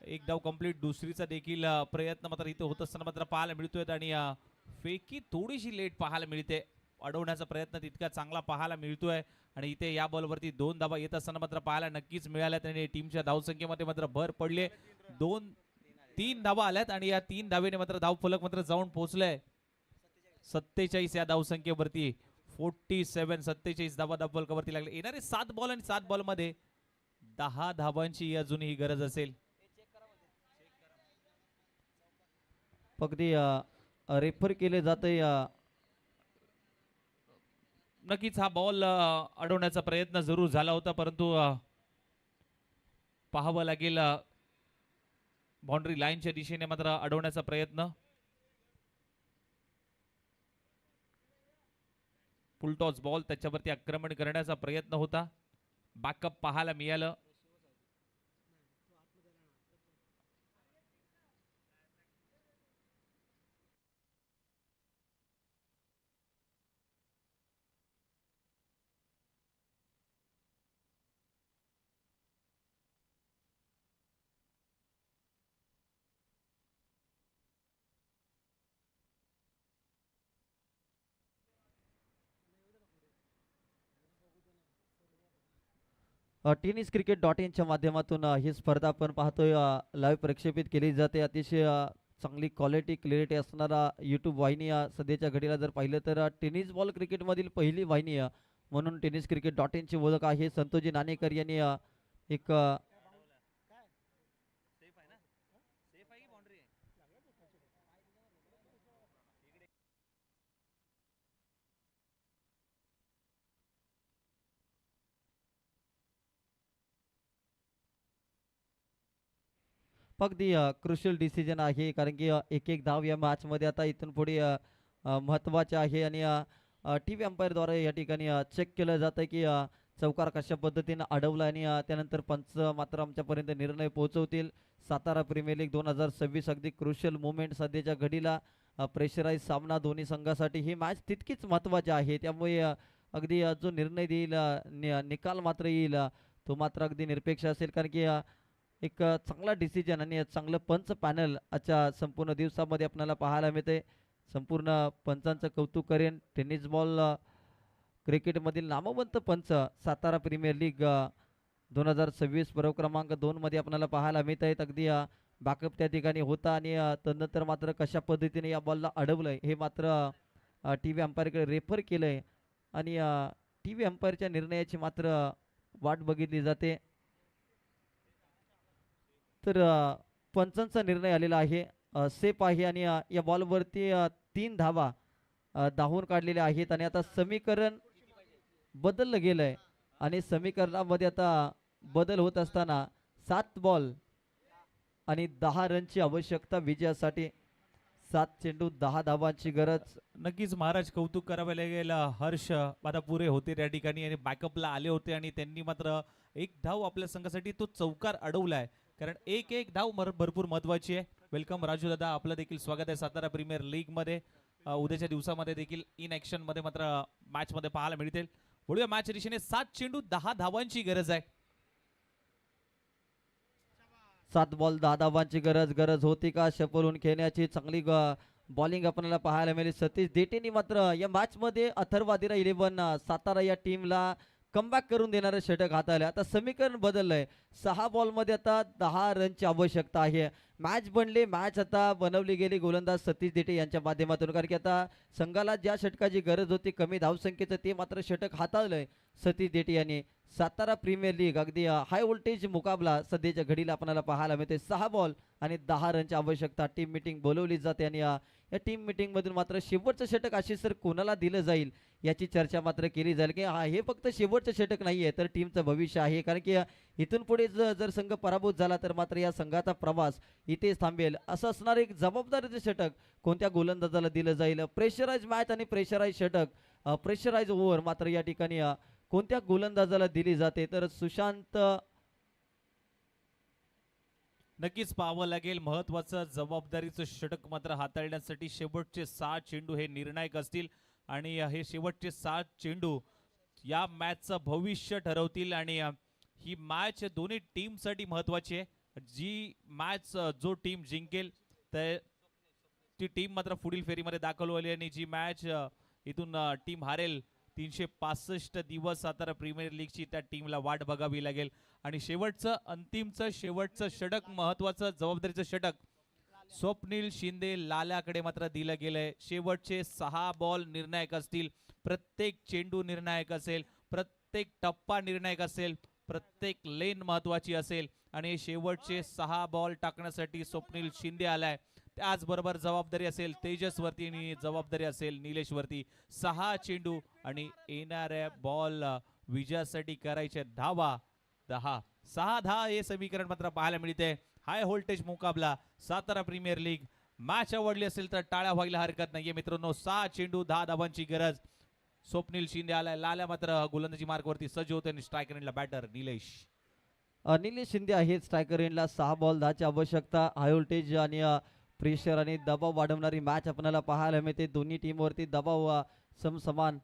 एक डाव कंप्लीट. दुसरीचा देखील प्रयत्न मात्र इथे होत असताना मात्र पाहायला मिळतोय आणि फेकी थोडीशी लेट पाहायला मिळते. अडवण्याचा प्रयत्न तितका चांगला पाहायला मिळतोय आणि इथे या बॉलवरती 2 धावा येत असताना मात्र पाहायला नक्कीच मिळाल्यात आणि टीमच्या धावसंख्येमध्ये मात्र भर पडले. 3 धावा आल्यात आणि या 3 धावेने मात्र धावफलक मात्र जाऊन पोहोचलंय 47 या धावसंख्येवरती. 47 धावा धावफलकावरती लागले. येणारे 7 बॉल आणि 7 बॉल मध्ये 10 धावांची अजूनही गरज असेल. अगदी रेफर केले जाते. नक्कीच हा बॉल अडवण्याचा प्रयत्न जरूर झाला होता, परंतु पाहावं लागेल बाउंड्री लाईनच्या दिशेने मात्र अडवण्याचा प्रयत्न. फुल टॉस बॉल, त्याच्यावरती आक्रमण करण्याचा प्रयत्न होता. बॅकअप पाहायला मिळालं. टेनिस क्रिकेट .in च्या माध्यमातून ही स्पर्धा आपण पाहतोय. लाईव्ह प्रक्षेपित केली जाते. अतिशय चांगली क्वालिटी क्लिअरिटी असणारा यूट्यूब वाहिनी सध्याच्या घडीला जर पाहिलं तर टेनिस बॉल क्रिकेटमधील पहिली वाहिनी म्हणून टेनिस क्रिकेट .in ची ओळख आहे. संतोषजी नाणेकर यांनी एक अगदी क्रुशियल डिसिजन आहे, कारण की एक एक धाव या मॅचमध्ये आता इथून पुढे महत्त्वाचे आहे आणि टी व्ही अंपायरद्वारे या ठिकाणी चेक केलं जातं की चौकार कशा पद्धतीनं अडवला आणि त्यानंतर पंच मात्र आमच्यापर्यंत निर्णय पोहोचवतील. सातारा प्रीमियर लीग 2026 अगदी क्रुशियल मुवमेंट सध्याच्या घडीला. प्रेशराईज सामना दोन्ही संघासाठी. ही मॅच तितकीच महत्त्वाची आहे, त्यामुळे अगदी जो निर्णय देईल निकाल मात्र येईल तो मात्र अगदी निरपेक्ष असेल, कारण की एक चांगला डिसिजन आणि चांगलं पंच पॅनल आजच्या संपूर्ण दिवसामध्ये आपल्याला पाहायला मिळते. संपूर्ण पंचांचं कौतुक करेन. टेनिस बॉल क्रिकेटमधील नामवंत पंच सातारा प्रीमियर लीग 2026 प्रव क्रमांक 2 मध्ये आपल्याला पाहायला मिळत आहेत. अगदी बॅकअप त्या ठिकाणी होता आणि तदनंतर मात्र कशा पद्धतीने या बॉलला अडवलंय हे मात्र टी व्ही अंपायरकडे रेफर केलंय आणि टी व्ही अंपायरच्या निर्णयाची मात्र वाट बघितली जाते. तर पंचांचा निर्णय आलेला आहे. सेफ आहे आणि या बॉलवरती 3 धावा धावून काढलेल्या आहेत आणि आता समीकरण बदललं गेलंय आणि समीकरणामध्ये आता बदल होत असताना 7 बॉल आणि 10 रनची आवश्यकता विजयासाठी. 7 चेंडू 10 धावांची गरज. नक्कीच महाराज कौतुक करावे लागेल. हर्ष आता पुरे होते त्या ठिकाणी आणि बॅकअपला आले होते आणि त्यांनी मात्र एक धाव आपल्या संघासाठी तो चौकार अडवलाय, कारण एक एक धाव भरपूर महत्वाची आहे. वेलकम राजू दादा, आपलं देखील स्वागत आहे सातारा प्रीमियर लीग मध्ये. उद्याच्या दिवसामध्ये देखील इन ऍक्शन मध्ये मात्र मॅच मध्ये पाहायला मिळतील. वळूया मॅच दिशेने. 7 चेंडू 10 धावांची गरज आहे. 7 बॉल 10 धावांची गरज होती का शपलून खेळण्याची. चांगली बॉलिंग आपल्याला पाहायला मिळेल. सतीश देटेनी मात्र या मॅच मध्ये अथर्वादिरा 11 सातारा या टीमला कमबॅक करून देणारं षटक हाताळलं. आता समीकरण बदललंय. 6 बॉल मध्ये आता 10 रनची आवश्यकता आहे. मॅच बनली, मॅच आता बनवली गेली गोलंदाज सतीश देटे यांच्या माध्यमातून, कारण की आता संघाला ज्या षटकाची गरज होती कमी धावसंख्येचं ते मात्र षटक हाताळलंय सतीश देटे यांनी. सातारा प्रीमियर लीग अगदी हाय व्होल्टेज मुकाबला सध्याच्या घडीला आपल्याला पाहायला मिळते. 6 बॉल आणि 10 रनची आवश्यकता. टीम मीटिंग बोलवली जाते आणि या टीम मीटिंग मधून मात्र शेवटचं षटक आशिष सर कोणाला दिलं जाईल याची चर्चा मात्र केली जाईल, की हे फक्त शेवटचं षटक नाहीये तर टीमचं भविष्य आहे, कारण की इथून पुढे जर संघ पराभूत झाला तर मात्र या संघाचा प्रवास इथेच थांबेल. असं असणार एक जबाबदारीचं षटक कोणत्या गोलंदाजाला दिलं जाईल. प्रेशराइज मॅच आणि प्रेशराइज षटक, प्रेशराइज ओव्हर मात्र या ठिकाणी कोणत्या गोलंदाजाला दिली जाते. तर सुशांत नक्कीच पाहावं लागेल. महत्वाचं जबाबदारीचं षटक मात्र हाताळण्यासाठी शेवटचे 6 चेंडू हे निर्णायक असतील आणि हे शेवटचे 7 चेंडू या मॅचचं भविष्य ठरवतील आणि ही मॅच दोन्ही टीमसाठी महत्वाची आहे. जी मॅच जो टीम जिंकेल ती टीम मात्र पुढील फेरीमध्ये दाखल होईल आणि जी मॅच इथून टीम हारेल 365 दिवस सातारा प्रीमियर लीगची त्या टीमला वाट बघावी लागेल. आणि शेवटचं शेवटचं षटक, महत्वाचं जबाबदारीचं षटक स्वप्नील शिंदे लाल्याकडे मात्र दिलं गेलंय. शेवटचे 6 बॉल निर्णायक असतील, प्रत्येक चेंडू निर्णायक असेल, प्रत्येक टप्पा निर्णायक असेल, प्रत्येक लेन महत्वाची असेल आणि शेवटचे 6 बॉल टाकण्यासाठी स्वप्नील शिंदे आलाय. त्याचबरोबर जबाबदारी असेल तेजसवरती आणि जबाबदारी असेल निलेशवरती. 6 चेंडू आणि येणाऱ्या बॉल विजयासाठी करायच्या धावा 10. 6-10 हे समीकरण मात्र पाहायला मिळते. हाय व्होल्टेज मुकाबला सातारा प्रीमियर लीग. मॅच आवडली असेल तर टाळ्या व्हायला हरकत नाहीये मित्रांनो. 6 चेंडू 10 धावांची गरज. स्वप्नील शिंदे आलाय. लाल्या मात्र गोलंदाजी मार्कवरती सज्ज होते आणि स्ट्रायकर एंडला बॅटर निलेश शिंदे आहेत स्ट्रायकर एंडला. 6 बॉल 10ची आवश्यकता. हाय व्होल्टेज आणि प्रेशर आणि दबाव वाढवणारी मॅच आपल्याला पाहायला मिळते. दोन्ही टीमवरती दबाव समसमान.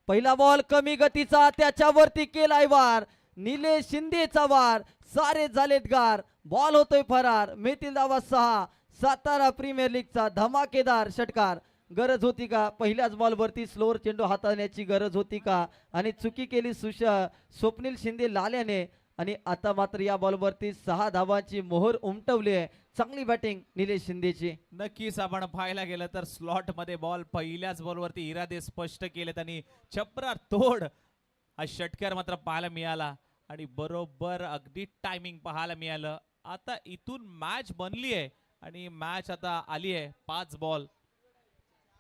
पहिला बॉल कमी गतीचा, त्याच्यावरती केलाय वार. निलेश शिंदेचा वार. सारे झालेत गार. बॉल होतोय फरार. मिळतील धावा 6. सातारा प्रीमियर लीगचा धमाकेदार षटकार. गरज होती का पहिल्याच बॉलवरती स्लोअर चेंडू हाताळण्याची गरज होती का, आणि चुकी केली स्वप्नील शिंदे लाल्याने आणि आता मात्र या बॉलवरती 6 धावांची मोहर उमटवली आहे. चांगली बॅटिंग निलेश शिंदेची. नक्कीच आपण पाहायला गेलं तर स्लॉट मध्ये बॉल पहिल्याच बॉलवरती इरादे स्पष्ट केलेत आणि छपरा तोड हा षटकार मात्र पाहायला मिळाला आणि बरोबर अगदी टायमिंग पाहायला मिळालं. आता इथून मॅच बनली आहे आणि मॅच आता आली आहे 5 बॉल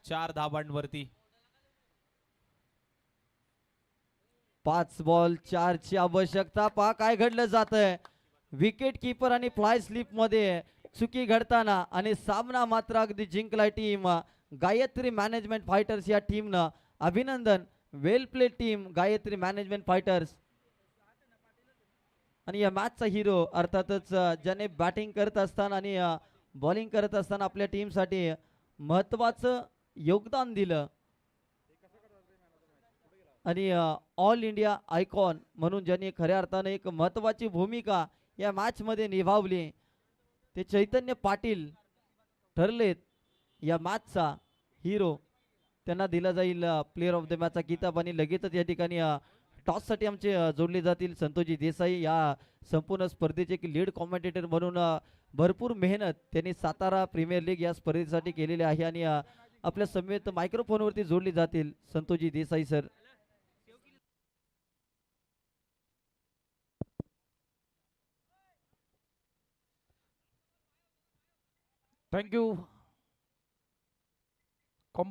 4 धावांवरती. 5 बॉल 4 ची आवश्यकता. पहा काय घडलं जातंय. विकेट किपर आणि फ्लाय स्लिप मध्ये चुकी घडताना आणि सामना मात्र अगदी जिंकलाय टीम गायत्री मॅनेजमेंट फायटर्स या टीमनं. अभिनंदन. Well play team Gayatri management fighters. आणि या मॅचचा हिरो अर्थातच ज्याने बॅटिंग करत असताना आणि बॉलिंग करत असताना आपल्या टीमसाठी महत्वाचं योगदान दिलं आणि ऑल इंडिया आयकॉन म्हणून ज्यांनी खऱ्या अर्थाने एक महत्वाची भूमिका या मॅच मध्ये निभावली ते चैतन्य पाटील ठरलेत या मॅचचा हिरो. त्यांना दिला जाईल प्लेअर ऑफ द मॅचचा किताब आणि लगेचच या ठिकाणी टॉस साठी आमचे जोडले जातील संतोषजी देसाई. या संपूर्ण स्पर्धेचे एक लीड कॉमेंटेटर म्हणून भरपूर मेहनत त्यांनी सातारा प्रीमियर लीग या स्पर्धेसाठी केलेली आहे आणि आपल्या समेत मायक्रोफोनवरती जोडली जातील संतोषजी देसाई सर. थँक्यू